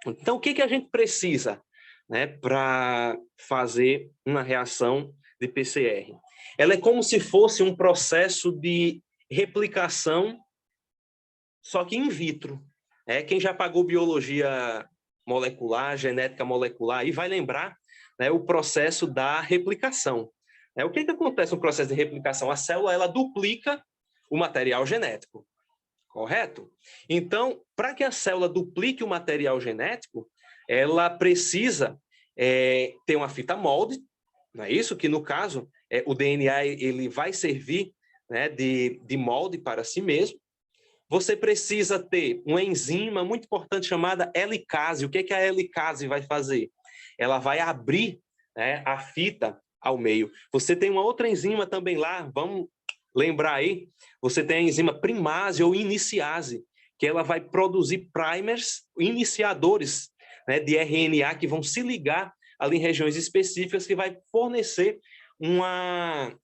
Então, o que a gente precisa, né, para fazer uma reação de PCR? Ela é como se fosse um processo de replicação, só que in vitro. Quem já pagou biologia molecular, genética molecular, e vai lembrar, né, o processo da replicação. O que acontece no processo de replicação? A célula ela duplica o material genético, correto? Então, para que a célula duplique o material genético, ela precisa ter uma fita molde, não é isso? Que, no caso, o DNA ele vai servir, né, de molde para si mesmo. Você precisa ter uma enzima muito importante chamada helicase. O que que a helicase vai fazer? Ela vai abrir, né, a fita ao meio. Você tem uma outra enzima também lá, vamos lembrar aí, você tem a enzima primase ou iniciase, que ela vai produzir primers, iniciadores, né, de RNA que vão se ligar ali em regiões específicas, que vai fornecer uma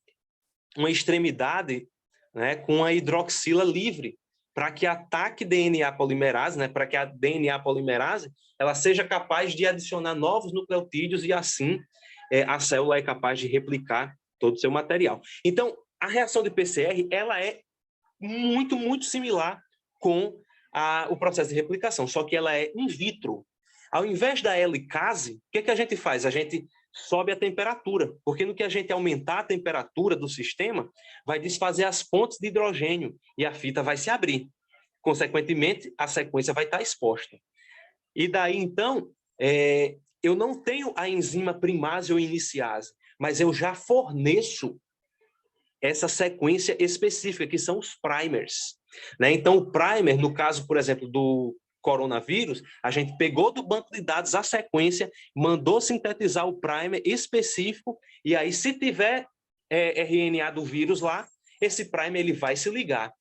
extremidade, né, com a hidroxila livre, para que ataque DNA polimerase, né, para que a DNA polimerase ela seja capaz de adicionar novos nucleotídeos e assim a célula é capaz de replicar todo o seu material. Então, a reação de PCR ela é muito, muito similar com o processo de replicação, só que ela é in vitro. Ao invés da helicase, o que a gente faz? A gente sobe a temperatura, porque no que a gente aumentar a temperatura do sistema, vai desfazer as pontes de hidrogênio e a fita vai se abrir. Consequentemente, a sequência vai estar exposta. E daí, então, eu não tenho a enzima primase ou iniciase, mas eu já forneço essa sequência específica, que são os primers, né? Então, o primer, no caso, por exemplo, do coronavírus, a gente pegou do banco de dados a sequência, mandou sintetizar o primer específico, e aí, se tiver RNA do vírus lá, esse primer ele vai se ligar.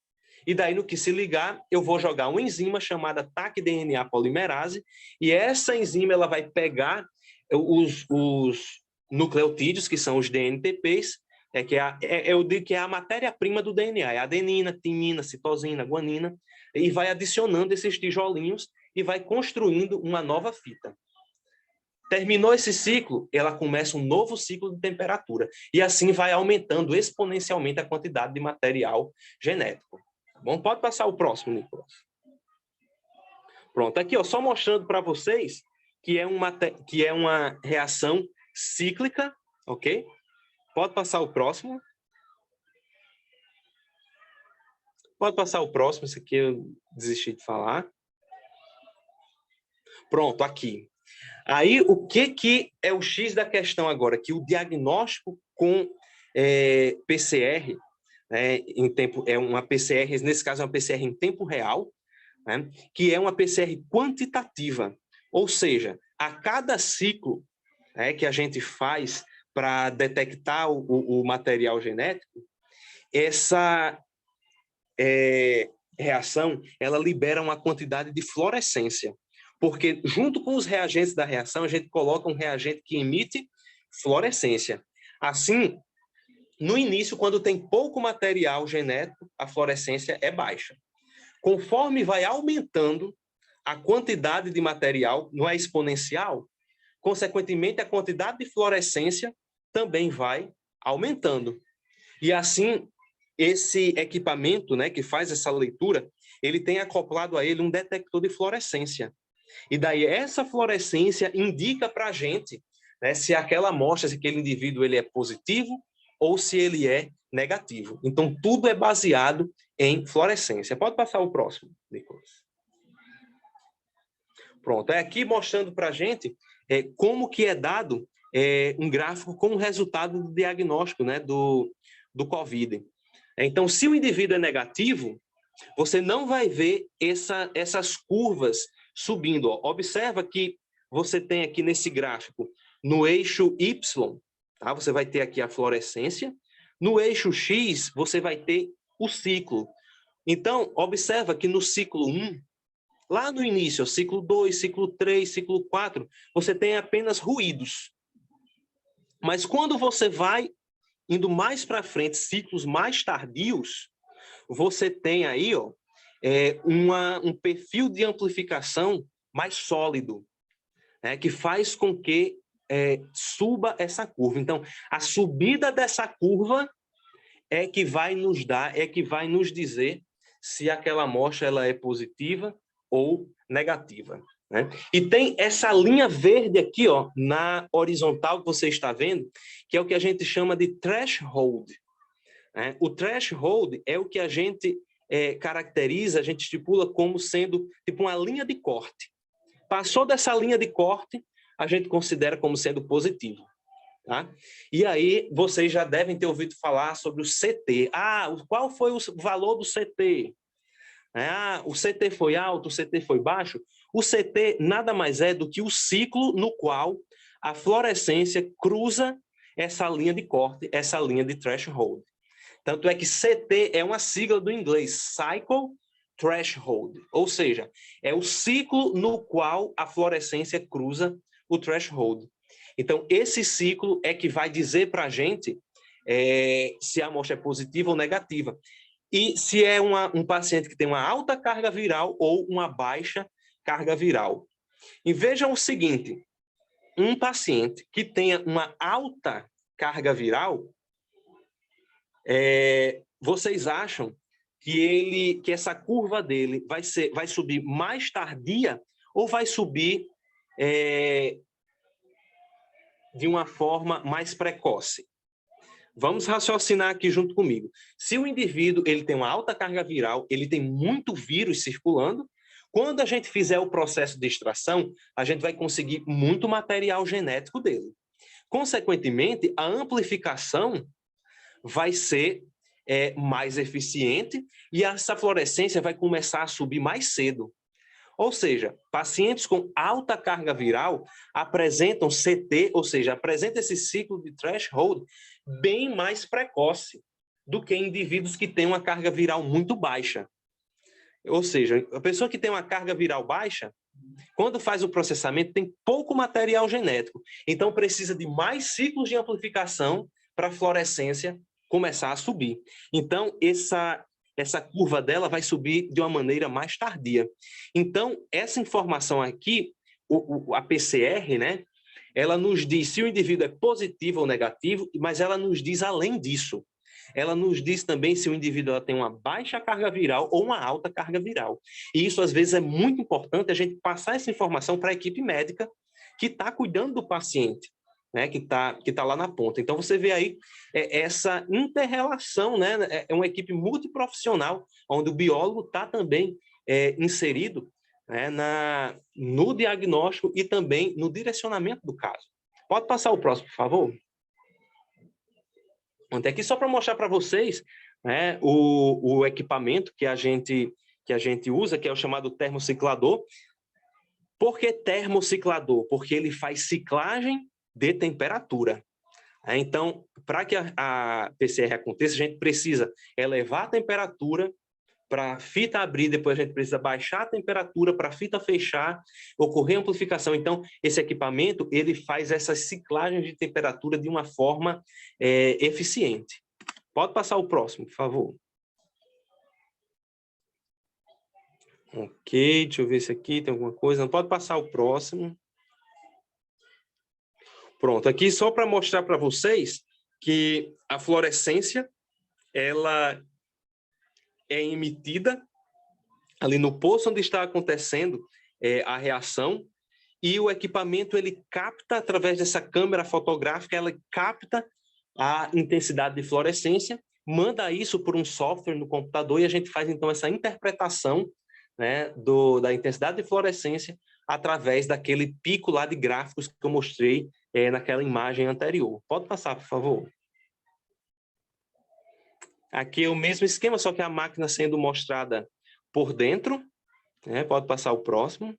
E daí, no que se ligar, eu vou jogar uma enzima chamada TAC-DNA polimerase, e essa enzima ela vai pegar os nucleotídeos, que são os DNTPs, eu digo que é a matéria-prima do DNA, é adenina, timina, citosina, guanina, e vai adicionando esses tijolinhos e vai construindo uma nova fita. Terminou esse ciclo, ela começa um novo ciclo de temperatura, e assim vai aumentando exponencialmente a quantidade de material genético. Tá bom? Pode passar o próximo, Nicolas. Pronto, aqui ó, só mostrando para vocês que é uma reação cíclica, ok? Pode passar o próximo. Pode passar o próximo, esse aqui eu desisti de falar. Pronto, aqui. Aí, o que é o X da questão agora? Que o diagnóstico com PCR, né, é uma PCR, nesse caso é uma PCR em tempo real, né, que é uma PCR quantitativa. Ou seja, a cada ciclo que a gente faz para detectar o material genético, essa reação ela libera uma quantidade de fluorescência, porque junto com os reagentes da reação, a gente coloca um reagente que emite fluorescência. Assim, no início, quando tem pouco material genético, a fluorescência é baixa. Conforme vai aumentando a quantidade de material, não é exponencial, consequentemente, a quantidade de fluorescência também vai aumentando. E assim, esse equipamento, né, que faz essa leitura, ele tem acoplado a ele um detector de fluorescência. E daí, essa fluorescência indica para a gente, né, se aquela amostra, se aquele indivíduo ele é positivo ou se ele é negativo. Então, tudo é baseado em fluorescência. Pode passar o próximo, Nicolas. Pronto, é aqui mostrando para a gente como que é dado um gráfico com o resultado do diagnóstico, né, do COVID. Então, se o indivíduo é negativo, você não vai ver essas curvas subindo. Ó. Observa que você tem aqui nesse gráfico, no eixo Y, tá? Você vai ter aqui a fluorescência. No eixo X, você vai ter o ciclo. Então, observa que no ciclo 1, lá no início, ciclo 2, ciclo 3, ciclo 4, você tem apenas ruídos. Mas quando você vai indo mais para frente, ciclos mais tardios, você tem aí ó, um perfil de amplificação mais sólido, né, que faz com que suba essa curva. Então, a subida dessa curva é que vai nos dar, é que vai nos dizer se aquela amostra ela é positiva ou negativa, né? E tem essa linha verde aqui, ó, na horizontal que você está vendo, que é o que a gente chama de threshold. Né? O threshold é o que a gente caracteriza, a gente estipula como sendo tipo uma linha de corte. Passou dessa linha de corte, a gente considera como sendo positivo. Tá? E aí, vocês já devem ter ouvido falar sobre o CT. Qual foi o valor do CT? O CT foi alto, o CT foi baixo? O CT nada mais é do que o ciclo no qual a fluorescência cruza essa linha de corte, essa linha de threshold. Tanto é que CT é uma sigla do inglês, Cycle Threshold, ou seja, é o ciclo no qual a fluorescência cruza o threshold. Então, esse ciclo é que vai dizer para a gente se a amostra é positiva ou negativa. E se é um paciente que tem uma alta carga viral ou uma baixa carga viral. E vejam o seguinte, um paciente que tenha uma alta carga viral, vocês acham que essa curva dele vai subir mais tardia ou vai subir de uma forma mais precoce? Vamos raciocinar aqui junto comigo. Se o indivíduo ele tem uma alta carga viral, ele tem muito vírus circulando, quando a gente fizer o processo de extração, a gente vai conseguir muito material genético dele. Consequentemente, a amplificação vai ser mais eficiente e essa fluorescência vai começar a subir mais cedo. Ou seja, pacientes com alta carga viral apresentam CT, ou seja, apresentam esse ciclo de threshold bem mais precoce do que indivíduos que têm uma carga viral muito baixa. Ou seja, a pessoa que tem uma carga viral baixa, quando faz o processamento, tem pouco material genético. Então, precisa de mais ciclos de amplificação para a fluorescência começar a subir. Então, essa curva dela vai subir de uma maneira mais tardia. Então, essa informação aqui, a PCR, né, ela nos diz se o indivíduo é positivo ou negativo, mas ela nos diz além disso. Ela nos diz também se o indivíduo tem uma baixa carga viral ou uma alta carga viral. E isso, às vezes, é muito importante a gente passar essa informação para a equipe médica que está cuidando do paciente, né, que tá lá na ponta. Então, você vê aí essa inter-relação, né, é uma equipe multiprofissional, onde o biólogo está também inserido, né, no diagnóstico e também no direcionamento do caso. Pode passar o próximo, por favor? Aqui só para mostrar para vocês, né, o equipamento que a gente usa, que é o chamado termociclador. Por que termociclador? Porque ele faz ciclagem de temperatura. Então, para que a PCR aconteça, a gente precisa elevar a temperatura para a fita abrir, depois a gente precisa baixar a temperatura para a fita fechar, ocorrer amplificação. Então, esse equipamento, ele faz essas ciclagens de temperatura de uma forma eficiente. Pode passar o próximo, por favor. Ok, deixa eu ver se aqui tem alguma coisa. Não pode passar o próximo. Pronto, aqui só para mostrar para vocês que a fluorescência, ela é emitida ali no poço onde está acontecendo a reação, e o equipamento ele capta, através dessa câmera fotográfica, ela capta a intensidade de fluorescência, manda isso por um software no computador e a gente faz então essa interpretação, né, da intensidade de fluorescência através daquele pico lá de gráficos que eu mostrei naquela imagem anterior. Pode passar, por favor. Aqui é o mesmo esquema, só que a máquina sendo mostrada por dentro. Né? Pode passar o próximo.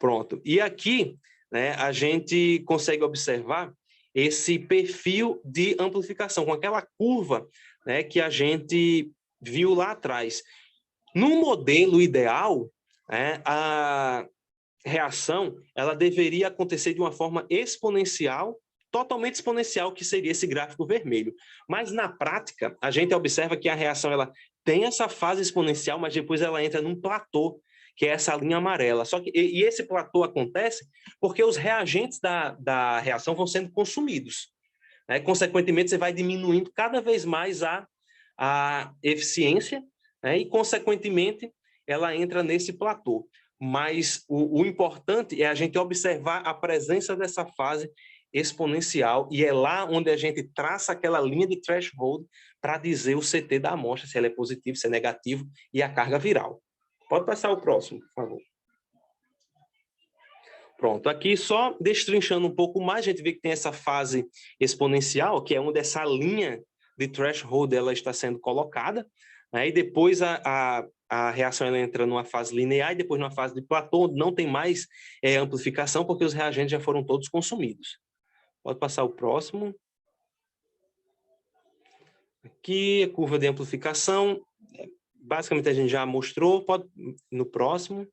Pronto. E aqui, né, a gente consegue observar esse perfil de amplificação, com aquela curva, né, que a gente viu lá atrás. No modelo ideal, né, a reação ela deveria acontecer de uma forma exponencial, totalmente exponencial, que seria esse gráfico vermelho. Mas, na prática, a gente observa que a reação ela tem essa fase exponencial, mas depois ela entra num platô, que é essa linha amarela. Só que, e esse platô acontece porque os reagentes da reação vão sendo consumidos. Né? Consequentemente, você vai diminuindo cada vez mais a eficiência, né? E, consequentemente, ela entra nesse platô. Mas o importante é a gente observar a presença dessa fase exponencial, e é lá onde a gente traça aquela linha de threshold para dizer o CT da amostra, se ela é positivo, se é negativo, e a carga viral. Pode passar o próximo, por favor. Pronto, aqui só destrinchando um pouco mais, a gente vê que tem essa fase exponencial, que é onde essa linha de threshold ela está sendo colocada, né? E depois a reação ela entra numa fase linear e depois numa fase de platô, onde não tem mais amplificação, porque os reagentes já foram todos consumidos. Pode passar o próximo. Aqui, a curva de amplificação, basicamente a gente já mostrou, pode no próximo.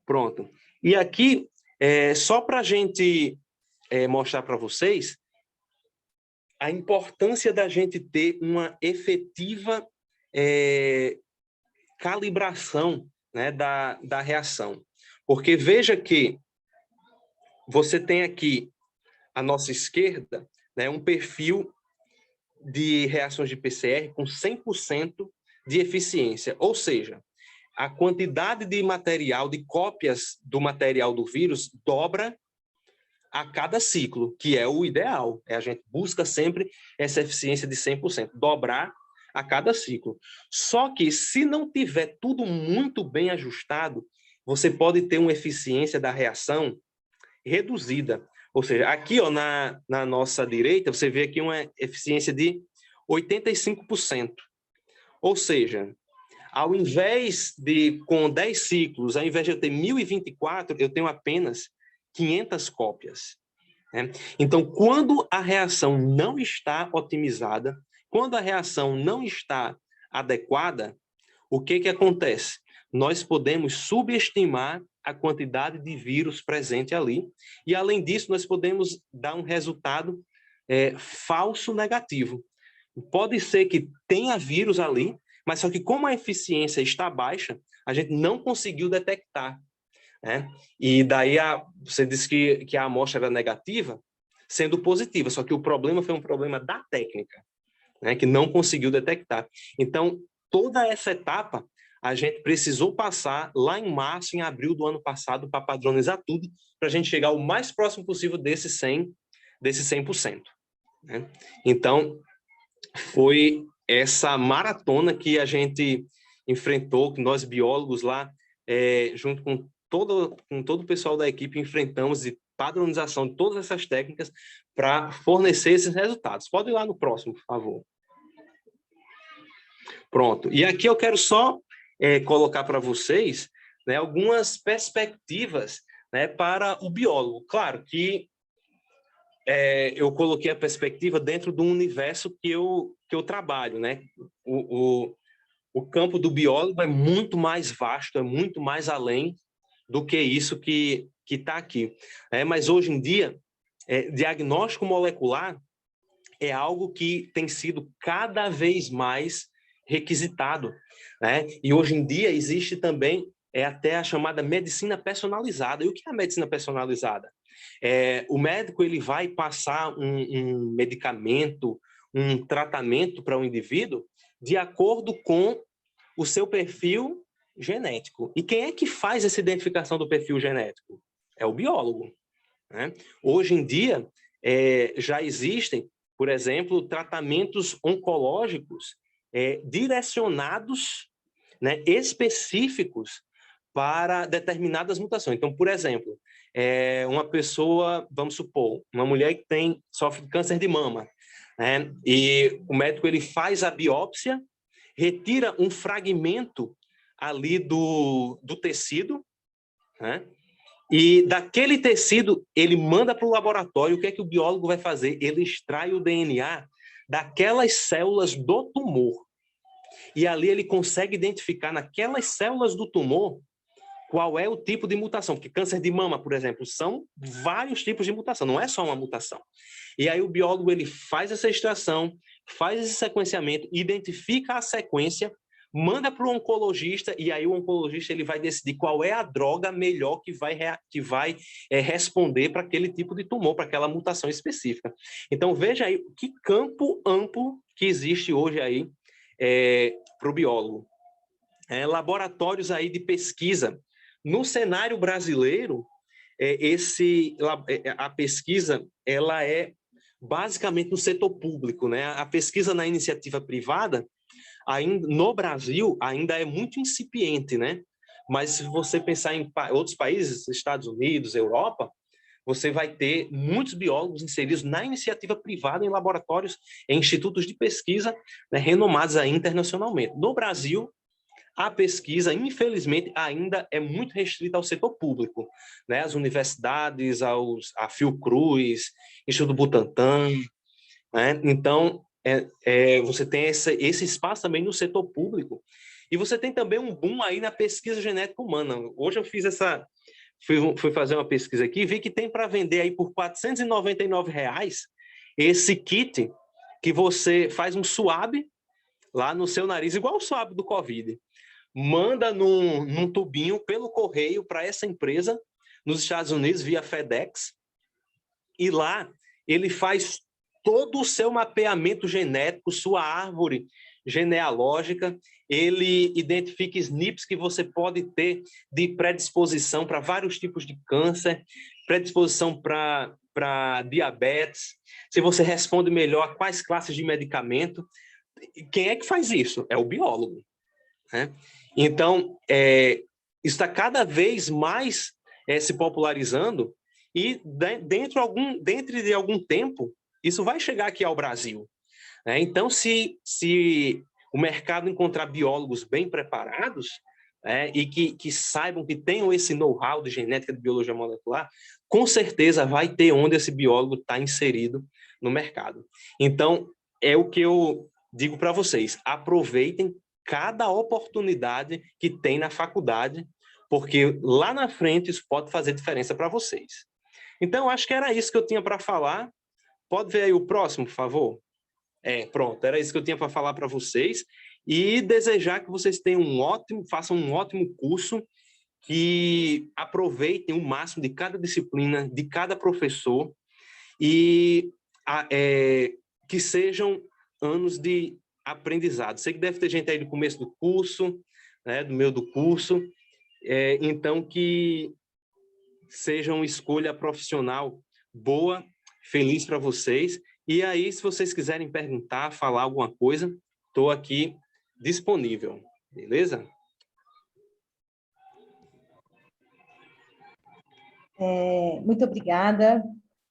Pronto. E aqui, só para a gente mostrar para vocês a importância da gente ter uma efetiva calibração, né, da reação. Porque veja que você tem aqui à nossa esquerda, né, um perfil de reações de PCR com 100% de eficiência, ou seja, a quantidade de material, de cópias do material do vírus dobra a cada ciclo, que é o ideal. A gente busca sempre essa eficiência de 100%, dobrar a cada ciclo. Só que se não tiver tudo muito bem ajustado, você pode ter uma eficiência da reação reduzida. Ou seja, aqui ó, na nossa direita, você vê aqui uma eficiência de 85%. Ou seja, ao invés de, com 10 ciclos, ao invés de eu ter 1024, eu tenho apenas 500 cópias. Né? Então, quando a reação não está otimizada, quando a reação não está adequada, o que acontece? Nós podemos subestimar a quantidade de vírus presente ali, e além disso, nós podemos dar um resultado falso negativo. Pode ser que tenha vírus ali, mas só que como a eficiência está baixa, a gente não conseguiu detectar. Né? E daí você disse que a amostra era negativa, sendo positiva, só que o problema foi um problema da técnica, né? Que não conseguiu detectar. Então, toda essa etapa, a gente precisou passar lá em março, em abril do ano passado, para padronizar tudo, para a gente chegar o mais próximo possível desse 100%. Né? Então, foi essa maratona que a gente enfrentou, que nós biólogos lá, junto com todo o pessoal da equipe, enfrentamos de padronização de todas essas técnicas para fornecer esses resultados. Pode ir lá no próximo, por favor. Pronto. E aqui eu quero só colocar para vocês, né, algumas perspectivas, né, para o biólogo. Claro que eu coloquei a perspectiva dentro do universo que eu trabalho, né? O campo do biólogo é muito mais vasto, é muito mais além do que isso que está aqui. Mas hoje em dia, diagnóstico molecular é algo que tem sido cada vez mais requisitado, né? E hoje em dia existe também até a chamada medicina personalizada. E o que é a medicina personalizada? O médico ele vai passar um medicamento, um tratamento para o indivíduo de acordo com o seu perfil genético. E quem é que faz essa identificação do perfil genético? É o biólogo. Né? Hoje em dia, já existem, por exemplo, tratamentos oncológicos direcionados, né, específicos para determinadas mutações. Então, por exemplo, uma pessoa, vamos supor, uma mulher que sofre de câncer de mama, né, e o médico ele faz a biópsia, retira um fragmento ali do tecido, né, e daquele tecido ele manda para o laboratório. O que é que o biólogo vai fazer? Ele extrai o DNA daquelas células do tumor. E ali ele consegue identificar naquelas células do tumor qual é o tipo de mutação. Porque câncer de mama, por exemplo, são vários tipos de mutação, não é só uma mutação. E aí o biólogo ele faz essa extração, faz esse sequenciamento, identifica a sequência, manda para o oncologista, e aí o oncologista ele vai decidir qual é a droga melhor que vai responder para aquele tipo de tumor, para aquela mutação específica. Então, veja aí que campo amplo que existe hoje aí para o biólogo. Laboratórios aí de pesquisa. No cenário brasileiro, a pesquisa ela é basicamente no setor público, né? A pesquisa na iniciativa privada, ainda no Brasil, ainda é muito incipiente, né? Mas se você pensar em outros países, Estados Unidos, Europa, você vai ter muitos biólogos inseridos na iniciativa privada em laboratórios, em institutos de pesquisa, né, renomados aí internacionalmente. No Brasil, a pesquisa, infelizmente, ainda é muito restrita ao setor público, né? Às universidades, a Fiocruz, Instituto Butantan, né? Então, você tem esse espaço também no setor público. E você tem também um boom aí na pesquisa genética humana. Hoje eu fui fazer uma pesquisa aqui e vi que tem para vender aí por R$ 499 esse kit que você faz um swab lá no seu nariz, igual o swab do Covid. Manda num tubinho pelo correio para essa empresa nos Estados Unidos, via FedEx, e lá ele faz todo o seu mapeamento genético, sua árvore genealógica, ele identifica SNPs que você pode ter de predisposição para vários tipos de câncer, predisposição para diabetes, se você responde melhor a quais classes de medicamento. Quem é que faz isso? É o biólogo, né? Então, isso está cada vez mais se popularizando e dentro de algum tempo, isso vai chegar aqui ao Brasil, né? Então, se o mercado encontrar biólogos bem preparados, e que saibam, que tenham esse know-how de genética, de biologia molecular, com certeza vai ter onde esse biólogo está inserido no mercado. Então, é o que eu digo para vocês, aproveitem cada oportunidade que tem na faculdade, porque lá na frente isso pode fazer diferença para vocês. Então, acho que era isso que eu tinha para falar. Pode ver aí o próximo, por favor? Pronto, era isso que eu tinha para falar para vocês. E desejar que vocês façam um ótimo curso, que aproveitem o máximo de cada disciplina, de cada professor, e que sejam anos de aprendizado. Sei que deve ter gente aí do começo do curso, né, do meio do curso, então que seja uma escolha profissional boa, feliz para vocês. E aí, se vocês quiserem perguntar, falar alguma coisa, estou aqui disponível, beleza? Muito obrigada,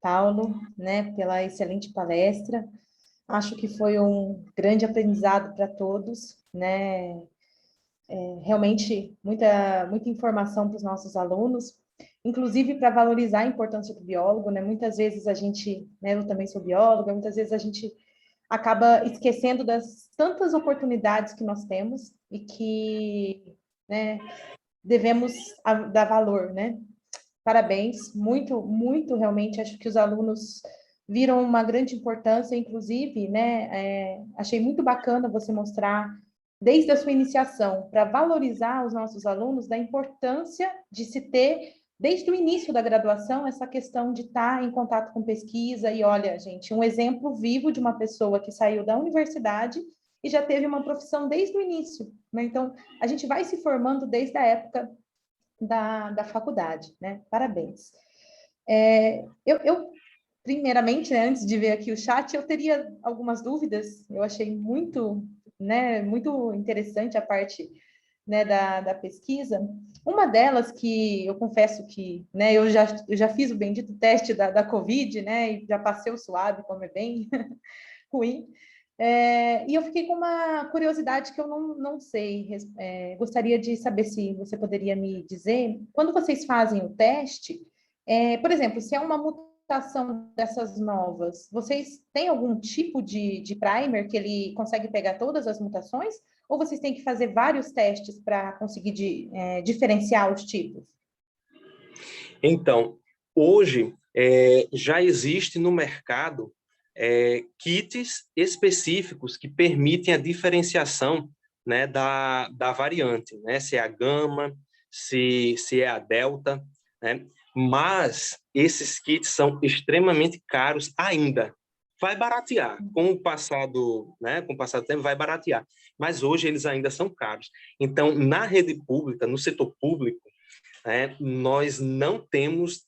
Paulo, né, pela excelente palestra. Acho que foi um grande aprendizado para todos, né? Realmente muita informação para os nossos alunos, inclusive para valorizar a importância do biólogo, né? Muitas vezes a gente, né, eu também sou bióloga, muitas vezes a gente acaba esquecendo das tantas oportunidades que nós temos e que, né, devemos dar valor, né? Parabéns, muito realmente, acho que os alunos viram uma grande importância, inclusive, né, achei muito bacana você mostrar, desde a sua iniciação, para valorizar os nossos alunos, da importância de se ter, desde o início da graduação, essa questão de estar em contato com pesquisa. E olha, gente, um exemplo vivo de uma pessoa que saiu da universidade e já teve uma profissão desde o início, né? Então, a gente vai se formando desde a época da faculdade, né? Parabéns. Primeiramente, né, antes de ver aqui o chat, eu teria algumas dúvidas. Eu achei muito, né, muito interessante a parte, né, da pesquisa. Uma delas que eu confesso que, né, eu já fiz o bendito teste da Covid, né, e já passei o suave, como é bem ruim. E eu fiquei com uma curiosidade que eu não sei. Gostaria de saber se você poderia me dizer, quando vocês fazem o teste, por exemplo, se é uma mutação dessas novas, vocês têm algum tipo de primer que ele consegue pegar todas as mutações? Ou vocês têm que fazer vários testes para conseguir diferenciar os tipos? Então, hoje já existe no mercado kits específicos que permitem a diferenciação, né, da variante, né, se é a gama, se é a delta, né? Mas esses kits são extremamente caros ainda. Vai baratear, com o passar do tempo vai baratear, mas hoje eles ainda são caros. Então, na rede pública, no setor público, nós não temos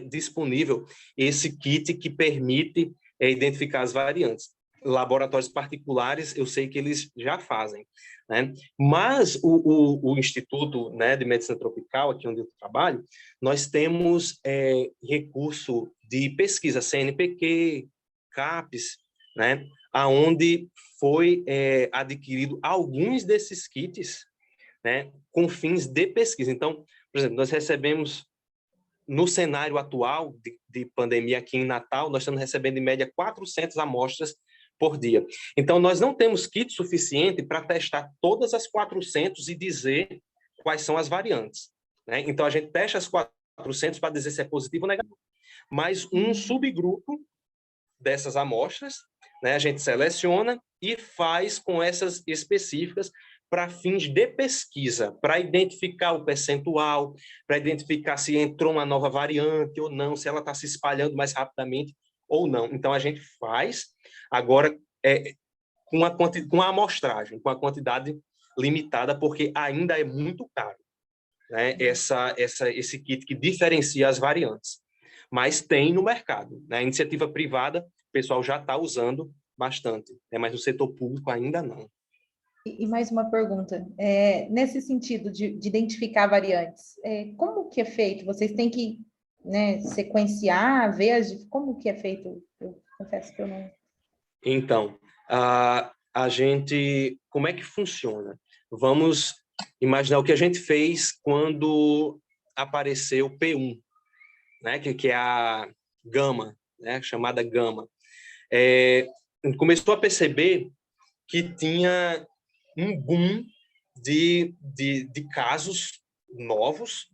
disponível esse kit que permite identificar as variantes. laboratórios particulares, eu sei que eles já fazem, né? Mas o Instituto, né, de Medicina Tropical, aqui onde eu trabalho, nós temos recurso de pesquisa, CNPq, CAPES, né, aonde foi adquirido alguns desses kits, né, com fins de pesquisa. Então, por exemplo, nós recebemos, no cenário atual de pandemia aqui em Natal, nós estamos recebendo em média 400 amostras por dia. Então, nós não temos kit suficiente para testar todas as 400 e dizer quais são as variantes, né? Então, a gente testa as 400 para dizer se é positivo ou negativo. Mas um subgrupo dessas amostras, né, a gente seleciona e faz com essas específicas para fins de pesquisa, para identificar o percentual, para identificar se entrou uma nova variante ou não, se ela está se espalhando mais rapidamente ou não. Então, a gente faz, agora, com a amostragem, com a quantidade limitada, porque ainda é muito caro, né, esse kit que diferencia as variantes. Mas tem no mercado, né? A iniciativa privada, o pessoal já está usando bastante, né? Mas no setor público ainda não. E mais uma pergunta, nesse sentido de identificar variantes, como que é feito? Vocês têm que, né, sequenciar, ver como que é feito? Eu confesso que eu não... Então, a gente, como é que funciona? Vamos imaginar o que a gente fez quando apareceu o P1, né, que é a gama, né, chamada gama. A gente começou a perceber que tinha um boom de casos novos.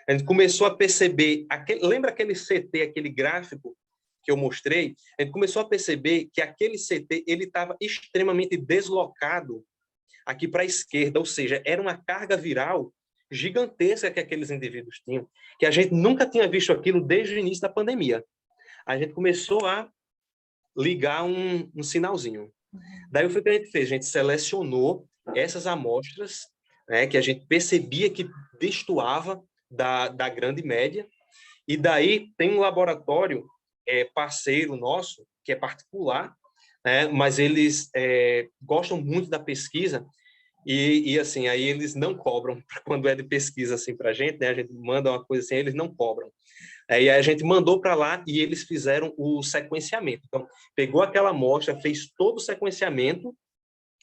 A gente começou a perceber, lembra aquele CT, aquele gráfico que eu mostrei? A gente começou a perceber que aquele CT ele estava extremamente deslocado aqui para a esquerda, ou seja, era uma carga viral gigantesca que aqueles indivíduos tinham, que a gente nunca tinha visto aquilo desde o início da pandemia. A gente começou a ligar um sinalzinho. Daí o que a gente fez? A gente selecionou essas amostras, né, que a gente percebia que destoava da grande média, e daí tem um laboratório parceiro nosso, que é particular, né, mas eles gostam muito da pesquisa, e assim, aí eles não cobram quando é de pesquisa assim para a gente, né, a gente manda uma coisa assim, eles não cobram. Aí a gente mandou para lá e eles fizeram o sequenciamento. Então, pegou aquela amostra, fez todo o sequenciamento,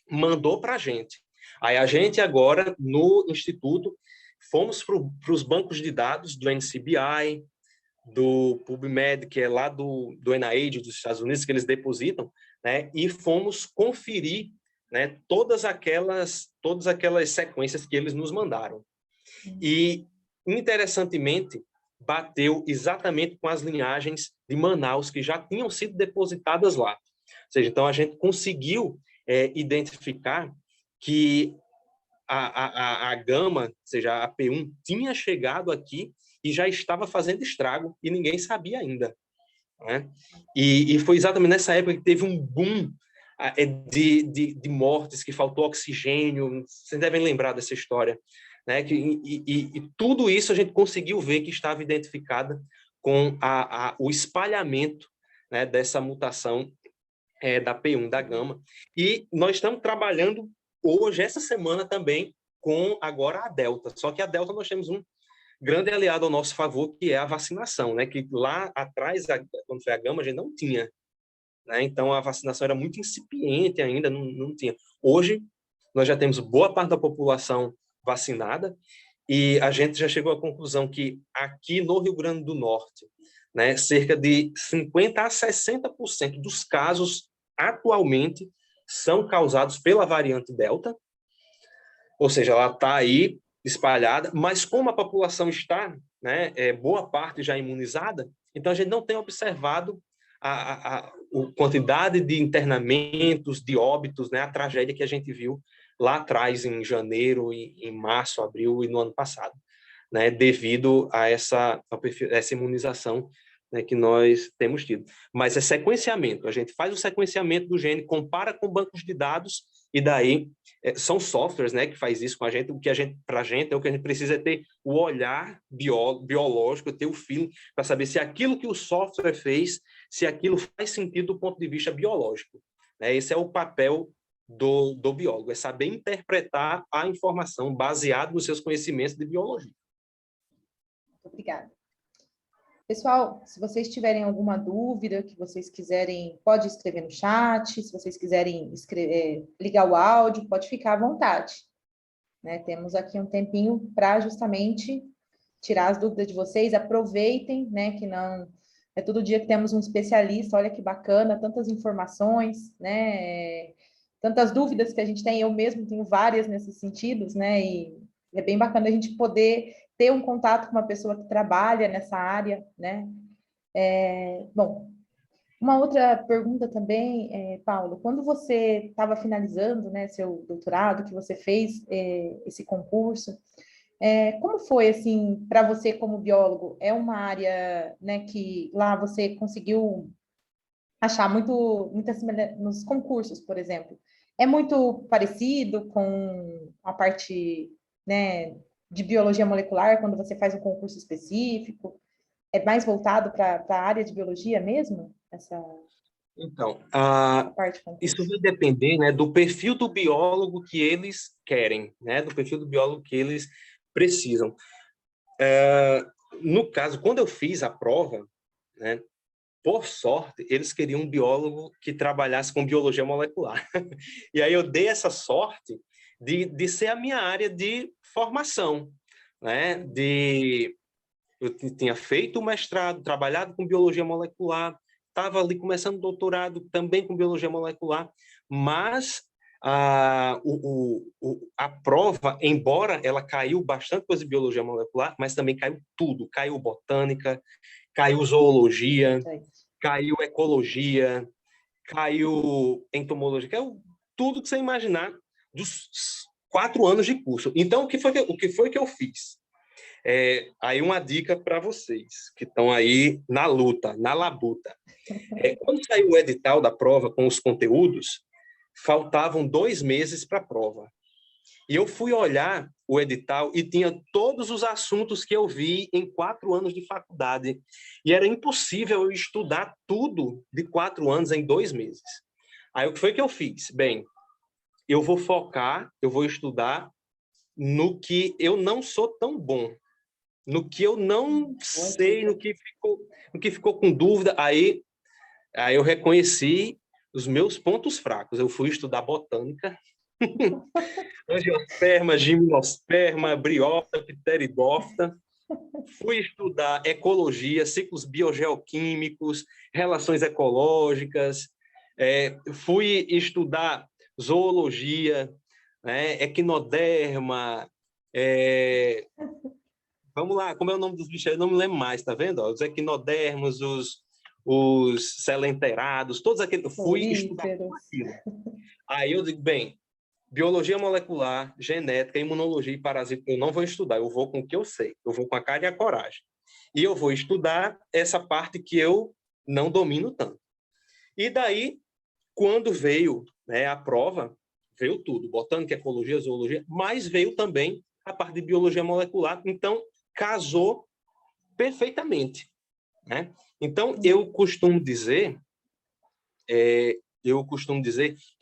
mandou para a gente. Aí a gente agora, no Instituto, fomos para os bancos de dados do NCBI, do PubMed, que é lá do NIH, dos Estados Unidos, que eles depositam, né? E fomos conferir, né, todas aquelas sequências que eles nos mandaram. E, interessantemente, bateu exatamente com as linhagens de Manaus, que já tinham sido depositadas lá. Ou seja, então a gente conseguiu identificar que a gama, ou seja, a P1, tinha chegado aqui e já estava fazendo estrago, e ninguém sabia ainda, né? E foi exatamente nessa época que teve um boom de mortes, que faltou oxigênio. Vocês devem lembrar dessa história, né? E tudo isso a gente conseguiu ver que estava identificada com o espalhamento, né, dessa mutação da P1, da gama. E nós estamos trabalhando hoje, essa semana também, com agora a Delta. Só que a Delta nós temos um grande aliado ao nosso favor, que é a vacinação, né? Que lá atrás, quando foi a gama, a gente não tinha, né? Então a vacinação era muito incipiente ainda, não tinha. Hoje, nós já temos boa parte da população vacinada, e a gente já chegou à conclusão que aqui no Rio Grande do Norte, né, cerca de 50% a 60% dos casos atualmente são causados pela variante Delta, ou seja, ela está aí espalhada, mas como a população está, né, boa parte já imunizada, então a gente não tem observado a quantidade de internamentos, de óbitos, né, a tragédia que a gente viu lá atrás, em janeiro, em março, abril e no ano passado, né, devido a essa imunização, né, que nós temos tido. Mas é sequenciamento, a gente faz o sequenciamento do gene, compara com bancos de dados, e daí são softwares, né, que faz isso com a gente. Para a gente é o que a gente precisa ter o olhar biológico, ter o feeling, para saber se aquilo que o software fez, se aquilo faz sentido do ponto de vista biológico, né? Esse é o papel do biólogo, é saber interpretar a informação baseado nos seus conhecimentos de biologia. Obrigada. Pessoal, se vocês tiverem alguma dúvida que vocês quiserem, pode escrever no chat, se vocês quiserem ligar o áudio, pode ficar à vontade, né? Temos aqui um tempinho para justamente tirar as dúvidas de vocês, aproveitem, né, que não é todo dia que temos um especialista, olha que bacana, tantas informações, né, tantas dúvidas que a gente tem, eu mesmo tenho várias nesses sentidos, né, e é bem bacana a gente poder ter um contato com uma pessoa que trabalha nessa área, né. Bom, uma outra pergunta também, Paulo, quando você estava finalizando, né, seu doutorado, que você fez esse concurso, como foi, assim, para você como biólogo? É uma área, né, que lá você conseguiu achar muitas nos concursos, por exemplo. É muito parecido com a parte, né, de biologia molecular, quando você faz um concurso específico? É mais voltado para a área de biologia mesmo? Essa Então, parte de isso concurso? vai depender, né, do perfil do biólogo que eles querem, né, do perfil do biólogo que eles precisam. No caso, quando eu fiz a prova, né, por sorte, eles queriam um biólogo que trabalhasse com biologia molecular. E aí eu dei essa sorte de ser a minha área de formação, né? Eu tinha feito o mestrado, trabalhado com biologia molecular, estava ali começando o doutorado também com biologia molecular, mas a prova, embora ela caiu bastante coisa de biologia molecular, mas também caiu tudo, caiu botânica, caiu zoologia, caiu ecologia, caiu entomologia, caiu tudo que você imaginar dos 4 anos de curso. Então, o que foi que eu fiz? Aí uma dica para vocês que estão aí na luta, na labuta. Quando saiu o edital da prova com os conteúdos, faltavam 2 meses para a prova. E eu fui olhar o edital e tinha todos os assuntos que eu vi em 4 anos de faculdade. E era impossível eu estudar tudo de 4 anos em 2 meses. Aí o que foi que eu fiz? Bem, eu vou focar, eu vou estudar no que eu não sou tão bom, no que eu não sei, no que ficou com dúvida. Aí eu reconheci os meus pontos fracos. Eu fui estudar botânica, angiosperma, gimnosperma, briófita, pteridófita. Fui estudar ecologia, ciclos biogeoquímicos, relações ecológicas. Fui estudar zoologia, né, equinoderma. Vamos lá, como é o nome dos bichos? Eu não me lembro mais, tá vendo? Os equinodermos, os selenterados, todos aqueles. Eu fui estudar tudo aquilo. Aí eu digo, bem, biologia molecular, genética, imunologia e parasita, eu não vou estudar, eu vou com o que eu sei, eu vou com a cara e a coragem. E eu vou estudar essa parte que eu não domino tanto. E daí, quando veio, né, a prova, veio tudo, botânica, ecologia, zoologia, mas veio também a parte de biologia molecular, então casou perfeitamente, né? Então, eu costumo dizer que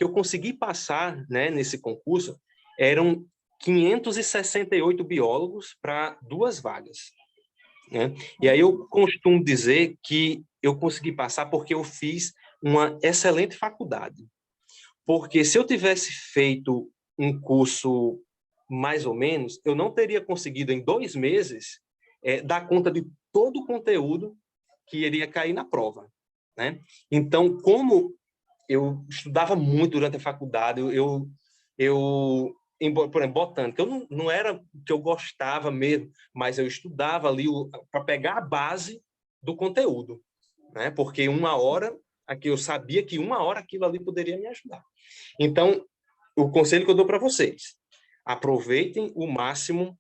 eu consegui passar, né, nesse concurso, eram 568 biólogos para 2 vagas, né? E aí eu costumo dizer que eu consegui passar porque eu fiz uma excelente faculdade. Porque se eu tivesse feito um curso mais ou menos, eu não teria conseguido em 2 meses dar conta de todo o conteúdo que iria cair na prova, né? Então, como eu estudava muito durante a faculdade, por exemplo, botânica, eu não era que eu gostava mesmo, mas eu estudava ali para pegar a base do conteúdo, né? Porque aqui eu sabia que 1 hora aquilo ali poderia me ajudar. Então, o conselho que eu dou para vocês, aproveitem o máximo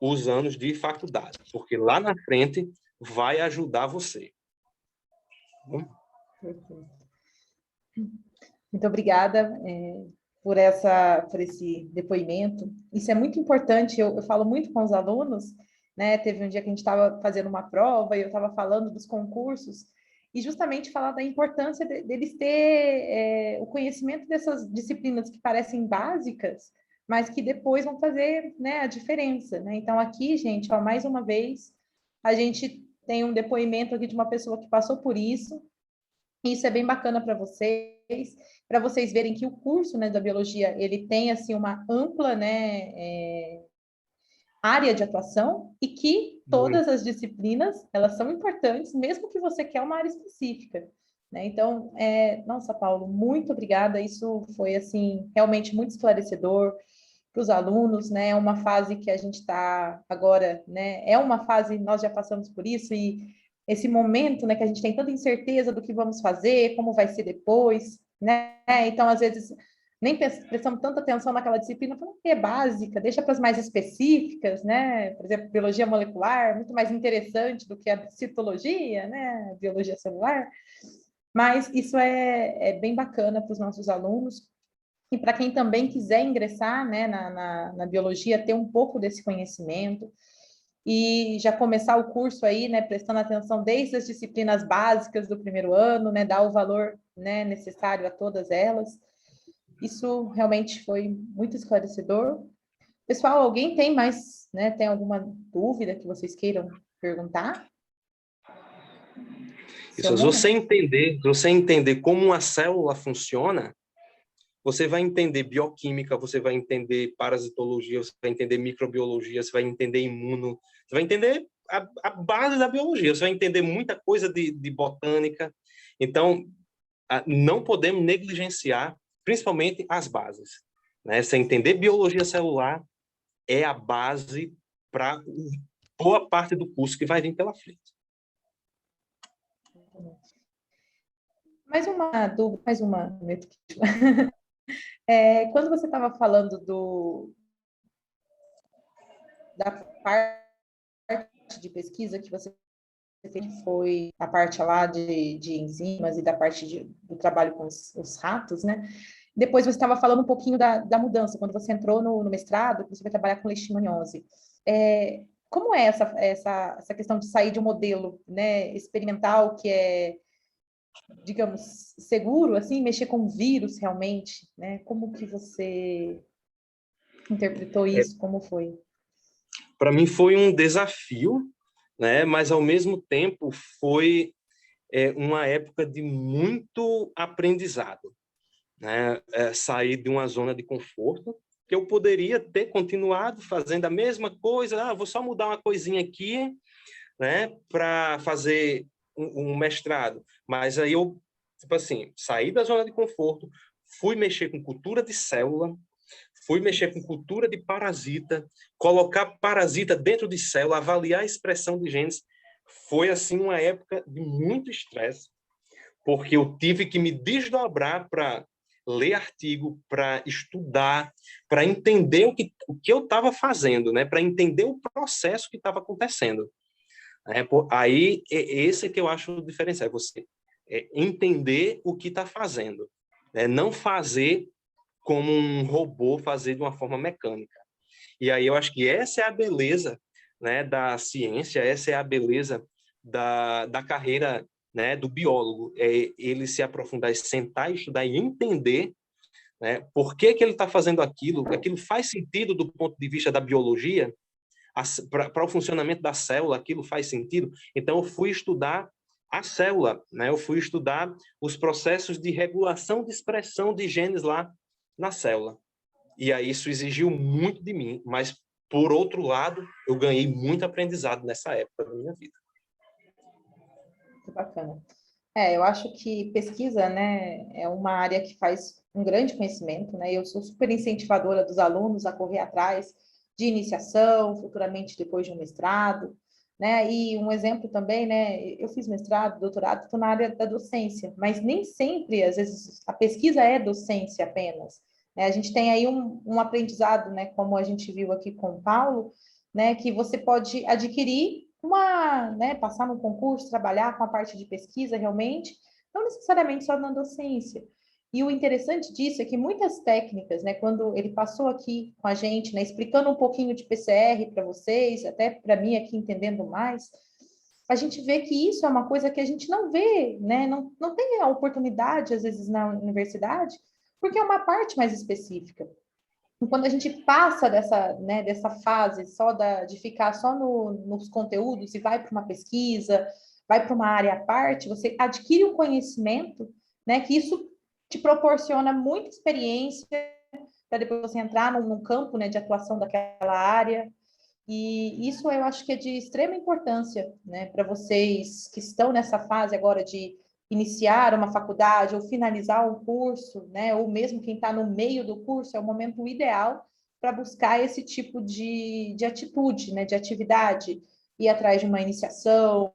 os anos de faculdade, porque lá na frente vai ajudar você. Perfeito. Muito obrigada por esse depoimento. Isso é muito importante, eu falo muito com os alunos, né? Teve um dia que a gente estava fazendo uma prova e eu estava falando dos concursos, e justamente falar da importância deles ter o conhecimento dessas disciplinas que parecem básicas, mas que depois vão fazer, né, a diferença, né? Então, aqui, gente, ó, mais uma vez, a gente tem um depoimento aqui de uma pessoa que passou por isso. Isso é bem bacana para vocês verem que o curso, né, da biologia, ele tem, assim, uma ampla, né, área de atuação e que todas as disciplinas, elas são importantes, mesmo que você quer uma área específica, né? Então, nossa, Paulo, muito obrigada, isso foi, assim, realmente muito esclarecedor para os alunos, né? É uma fase que a gente está agora, né? É uma fase, nós já passamos por isso, e esse momento, né, que a gente tem tanta incerteza do que vamos fazer, como vai ser depois, né? Então, às vezes, nem prestamos tanta atenção naquela disciplina, falando que é básica, deixa para as mais específicas, né? Por exemplo, biologia molecular, muito mais interessante do que a citologia, né? Biologia celular. Mas isso é bem bacana para os nossos alunos. E para quem também quiser ingressar, né, na biologia, ter um pouco desse conhecimento e já começar o curso aí, né, prestando atenção desde as disciplinas básicas do primeiro ano, né, dar o valor, né, necessário a todas elas. Isso realmente foi muito esclarecedor. Pessoal, alguém tem mais, né, tem alguma dúvida que vocês queiram perguntar? Isso, se você entender como uma célula funciona, você vai entender bioquímica, você vai entender parasitologia, você vai entender microbiologia, você vai entender imuno, você vai entender a base da biologia, você vai entender muita coisa de botânica. Então, não podemos negligenciar, principalmente as bases, né? Você entender biologia celular é a base para boa parte do curso que vai vir pela frente. Mais uma dúvida, mais uma. Quando você estava falando da parte de pesquisa que você fez, foi a parte lá de enzimas e da parte do trabalho com os ratos, né? Depois você estava falando um pouquinho da mudança, quando você entrou no mestrado, que você vai trabalhar com leishmaniose. Como é essa questão de sair de um modelo, né, experimental que é, digamos, seguro, assim, mexer com vírus realmente, né? Como que você interpretou isso? Como foi? Para mim foi um desafio, né? Mas ao mesmo tempo foi uma época de muito aprendizado, né? Sair de uma zona de conforto, que eu poderia ter continuado fazendo a mesma coisa, vou só mudar uma coisinha aqui, né, para fazer um mestrado. Mas aí eu, tipo assim, saí da zona de conforto, fui mexer com cultura de célula, fui mexer com cultura de parasita, colocar parasita dentro de célula, avaliar a expressão de genes. Foi, assim, uma época de muito estresse, porque eu tive que me desdobrar para ler artigo, para estudar, para entender o que eu estava fazendo, né? Para entender o processo que estava acontecendo. Aí, esse que eu acho o diferencial, é você entender o que está fazendo, né? Não fazer como um robô, fazer de uma forma mecânica. E aí eu acho que essa é a beleza, né, da ciência, essa é a beleza da carreira, né, do biólogo, ele se aprofundar, sentar e estudar e entender, né, por que ele está fazendo aquilo faz sentido do ponto de vista da biologia, para o funcionamento da célula, aquilo faz sentido. Então eu fui estudar a célula, né, eu fui estudar os processos de regulação de expressão de genes lá na célula. E aí isso exigiu muito de mim, mas, por outro lado, eu ganhei muito aprendizado nessa época da minha vida. Muito bacana. Eu acho que pesquisa, né, é uma área que faz um grande conhecimento, né? Eu sou super incentivadora dos alunos a correr atrás de iniciação, futuramente depois de um mestrado, né? E um exemplo também, né? Eu fiz mestrado, doutorado, estou na área da docência, mas nem sempre, às vezes, a pesquisa é docência apenas, né? A gente tem aí um aprendizado, né? Como a gente viu aqui com o Paulo, né? Que você pode adquirir né, passar num concurso, trabalhar com a parte de pesquisa realmente, não necessariamente só na docência. E o interessante disso é que muitas técnicas, né, quando ele passou aqui com a gente, né, explicando um pouquinho de PCR para vocês, até para mim aqui entendendo mais, a gente vê que isso é uma coisa que a gente não vê, né? Não tem a oportunidade, às vezes, na universidade, porque é uma parte mais específica. E quando a gente passa dessa fase de ficar só nos conteúdos e vai para uma pesquisa, vai para uma área à parte, você adquire um conhecimento, né, que isso te proporciona muita experiência para depois você entrar num campo, né, de atuação daquela área. E isso eu acho que é de extrema importância, né, para vocês que estão nessa fase agora de iniciar uma faculdade ou finalizar um curso, né, ou mesmo quem está no meio do curso, é o momento ideal para buscar esse tipo de atitude, né, de atividade, ir atrás de uma iniciação,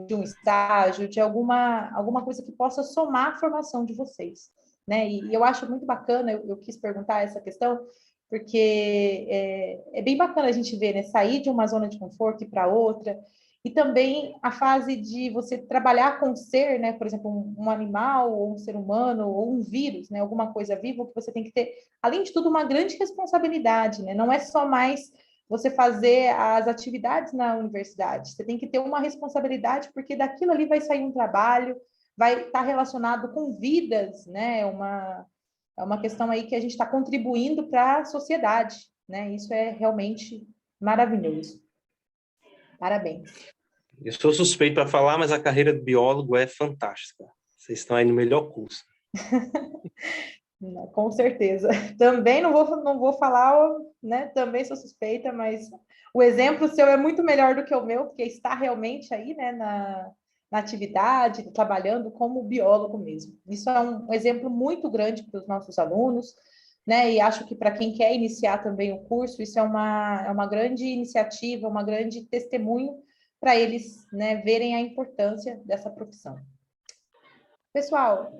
de um estágio, de alguma coisa que possa somar a formação de vocês, né? E eu acho muito bacana, eu quis perguntar essa questão, porque é bem bacana a gente ver, né, sair de uma zona de conforto e para outra, e também a fase de você trabalhar com ser, né, por exemplo, um animal, ou um ser humano, ou um vírus, né, alguma coisa viva, que você tem que ter, além de tudo, uma grande responsabilidade, né? Não é só mais você fazer as atividades na universidade, você tem que ter uma responsabilidade, porque daquilo ali vai sair um trabalho, vai estar relacionado com vidas, né? É uma questão aí que a gente está contribuindo para a sociedade, né? Isso é realmente maravilhoso. Parabéns. Eu sou suspeito para falar, mas a carreira de biólogo é fantástica. Vocês estão aí no melhor curso. Com certeza. Também não vou falar, né? Também sou suspeita, mas o exemplo seu é muito melhor do que o meu, porque está realmente aí, né, na atividade, trabalhando como biólogo mesmo. Isso é um exemplo muito grande para os nossos alunos, né? E acho que para quem quer iniciar também o curso, isso é uma grande iniciativa, uma grande testemunho para eles, né, verem a importância dessa profissão. Pessoal,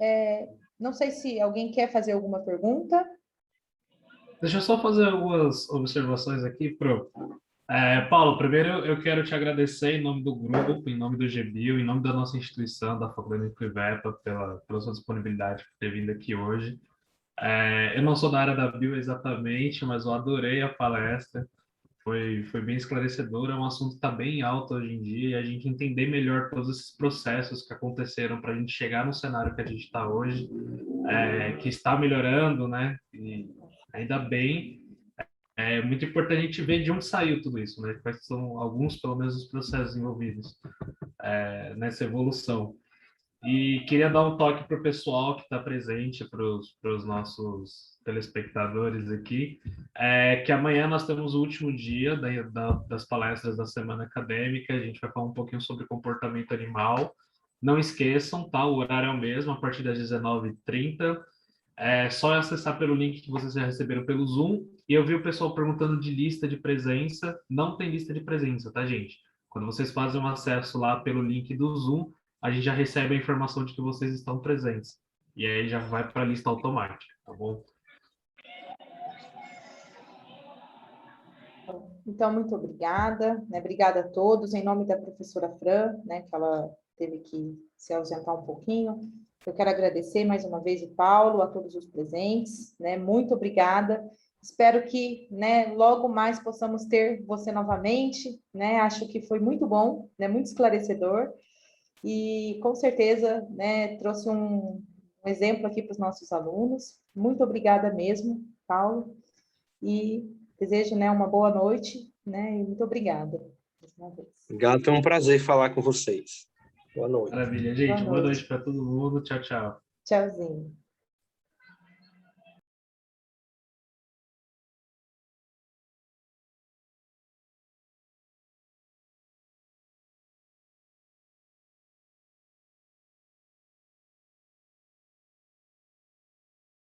não sei se alguém quer fazer alguma pergunta. Deixa eu só fazer algumas observações aqui, Pro. Paulo, primeiro eu quero te agradecer em nome do grupo, em nome do GBio, em nome da nossa instituição, da Faculdade de IVEPA, pela sua disponibilidade por ter vindo aqui hoje. Eu não sou da área da bio exatamente, mas eu adorei a palestra. Foi bem esclarecedora, é um assunto que está bem alto hoje em dia, e a gente entender melhor todos esses processos que aconteceram para a gente chegar no cenário que a gente está hoje, que está melhorando, né? E ainda bem, é muito importante a gente ver de onde saiu tudo isso, né? Quais são alguns, pelo menos, os processos envolvidos nessa evolução. E queria dar um toque para o pessoal que está presente, para os nossos telespectadores aqui, que amanhã nós temos o último dia das palestras da semana acadêmica. A gente vai falar um pouquinho sobre comportamento animal. Não esqueçam, tá? O horário é o mesmo, a partir das 19h30. É só acessar pelo link que vocês já receberam pelo Zoom. E eu vi o pessoal perguntando de lista de presença. Não tem lista de presença, tá, gente? Quando vocês fazem um acesso lá pelo link do Zoom, a gente já recebe a informação de que vocês estão presentes. E aí já vai para a lista automática, tá bom? Então, muito obrigada, né? Obrigada a todos, em nome da professora Fran, né, que ela teve que se ausentar um pouquinho. Eu quero agradecer mais uma vez o Paulo, a todos os presentes, né? Muito obrigada. Espero que, né, logo mais possamos ter você novamente, né? Acho que foi muito bom, né? Muito esclarecedor e com certeza, né, trouxe um exemplo aqui para os nossos alunos. Muito obrigada mesmo, Paulo, e desejo, né, uma boa noite, né, e muito obrigada mais uma vez. Obrigado, foi um prazer falar com vocês. Boa noite. Maravilha, gente. Boa Boa noite. noite para todo mundo. Tchau, tchau. Tchauzinho.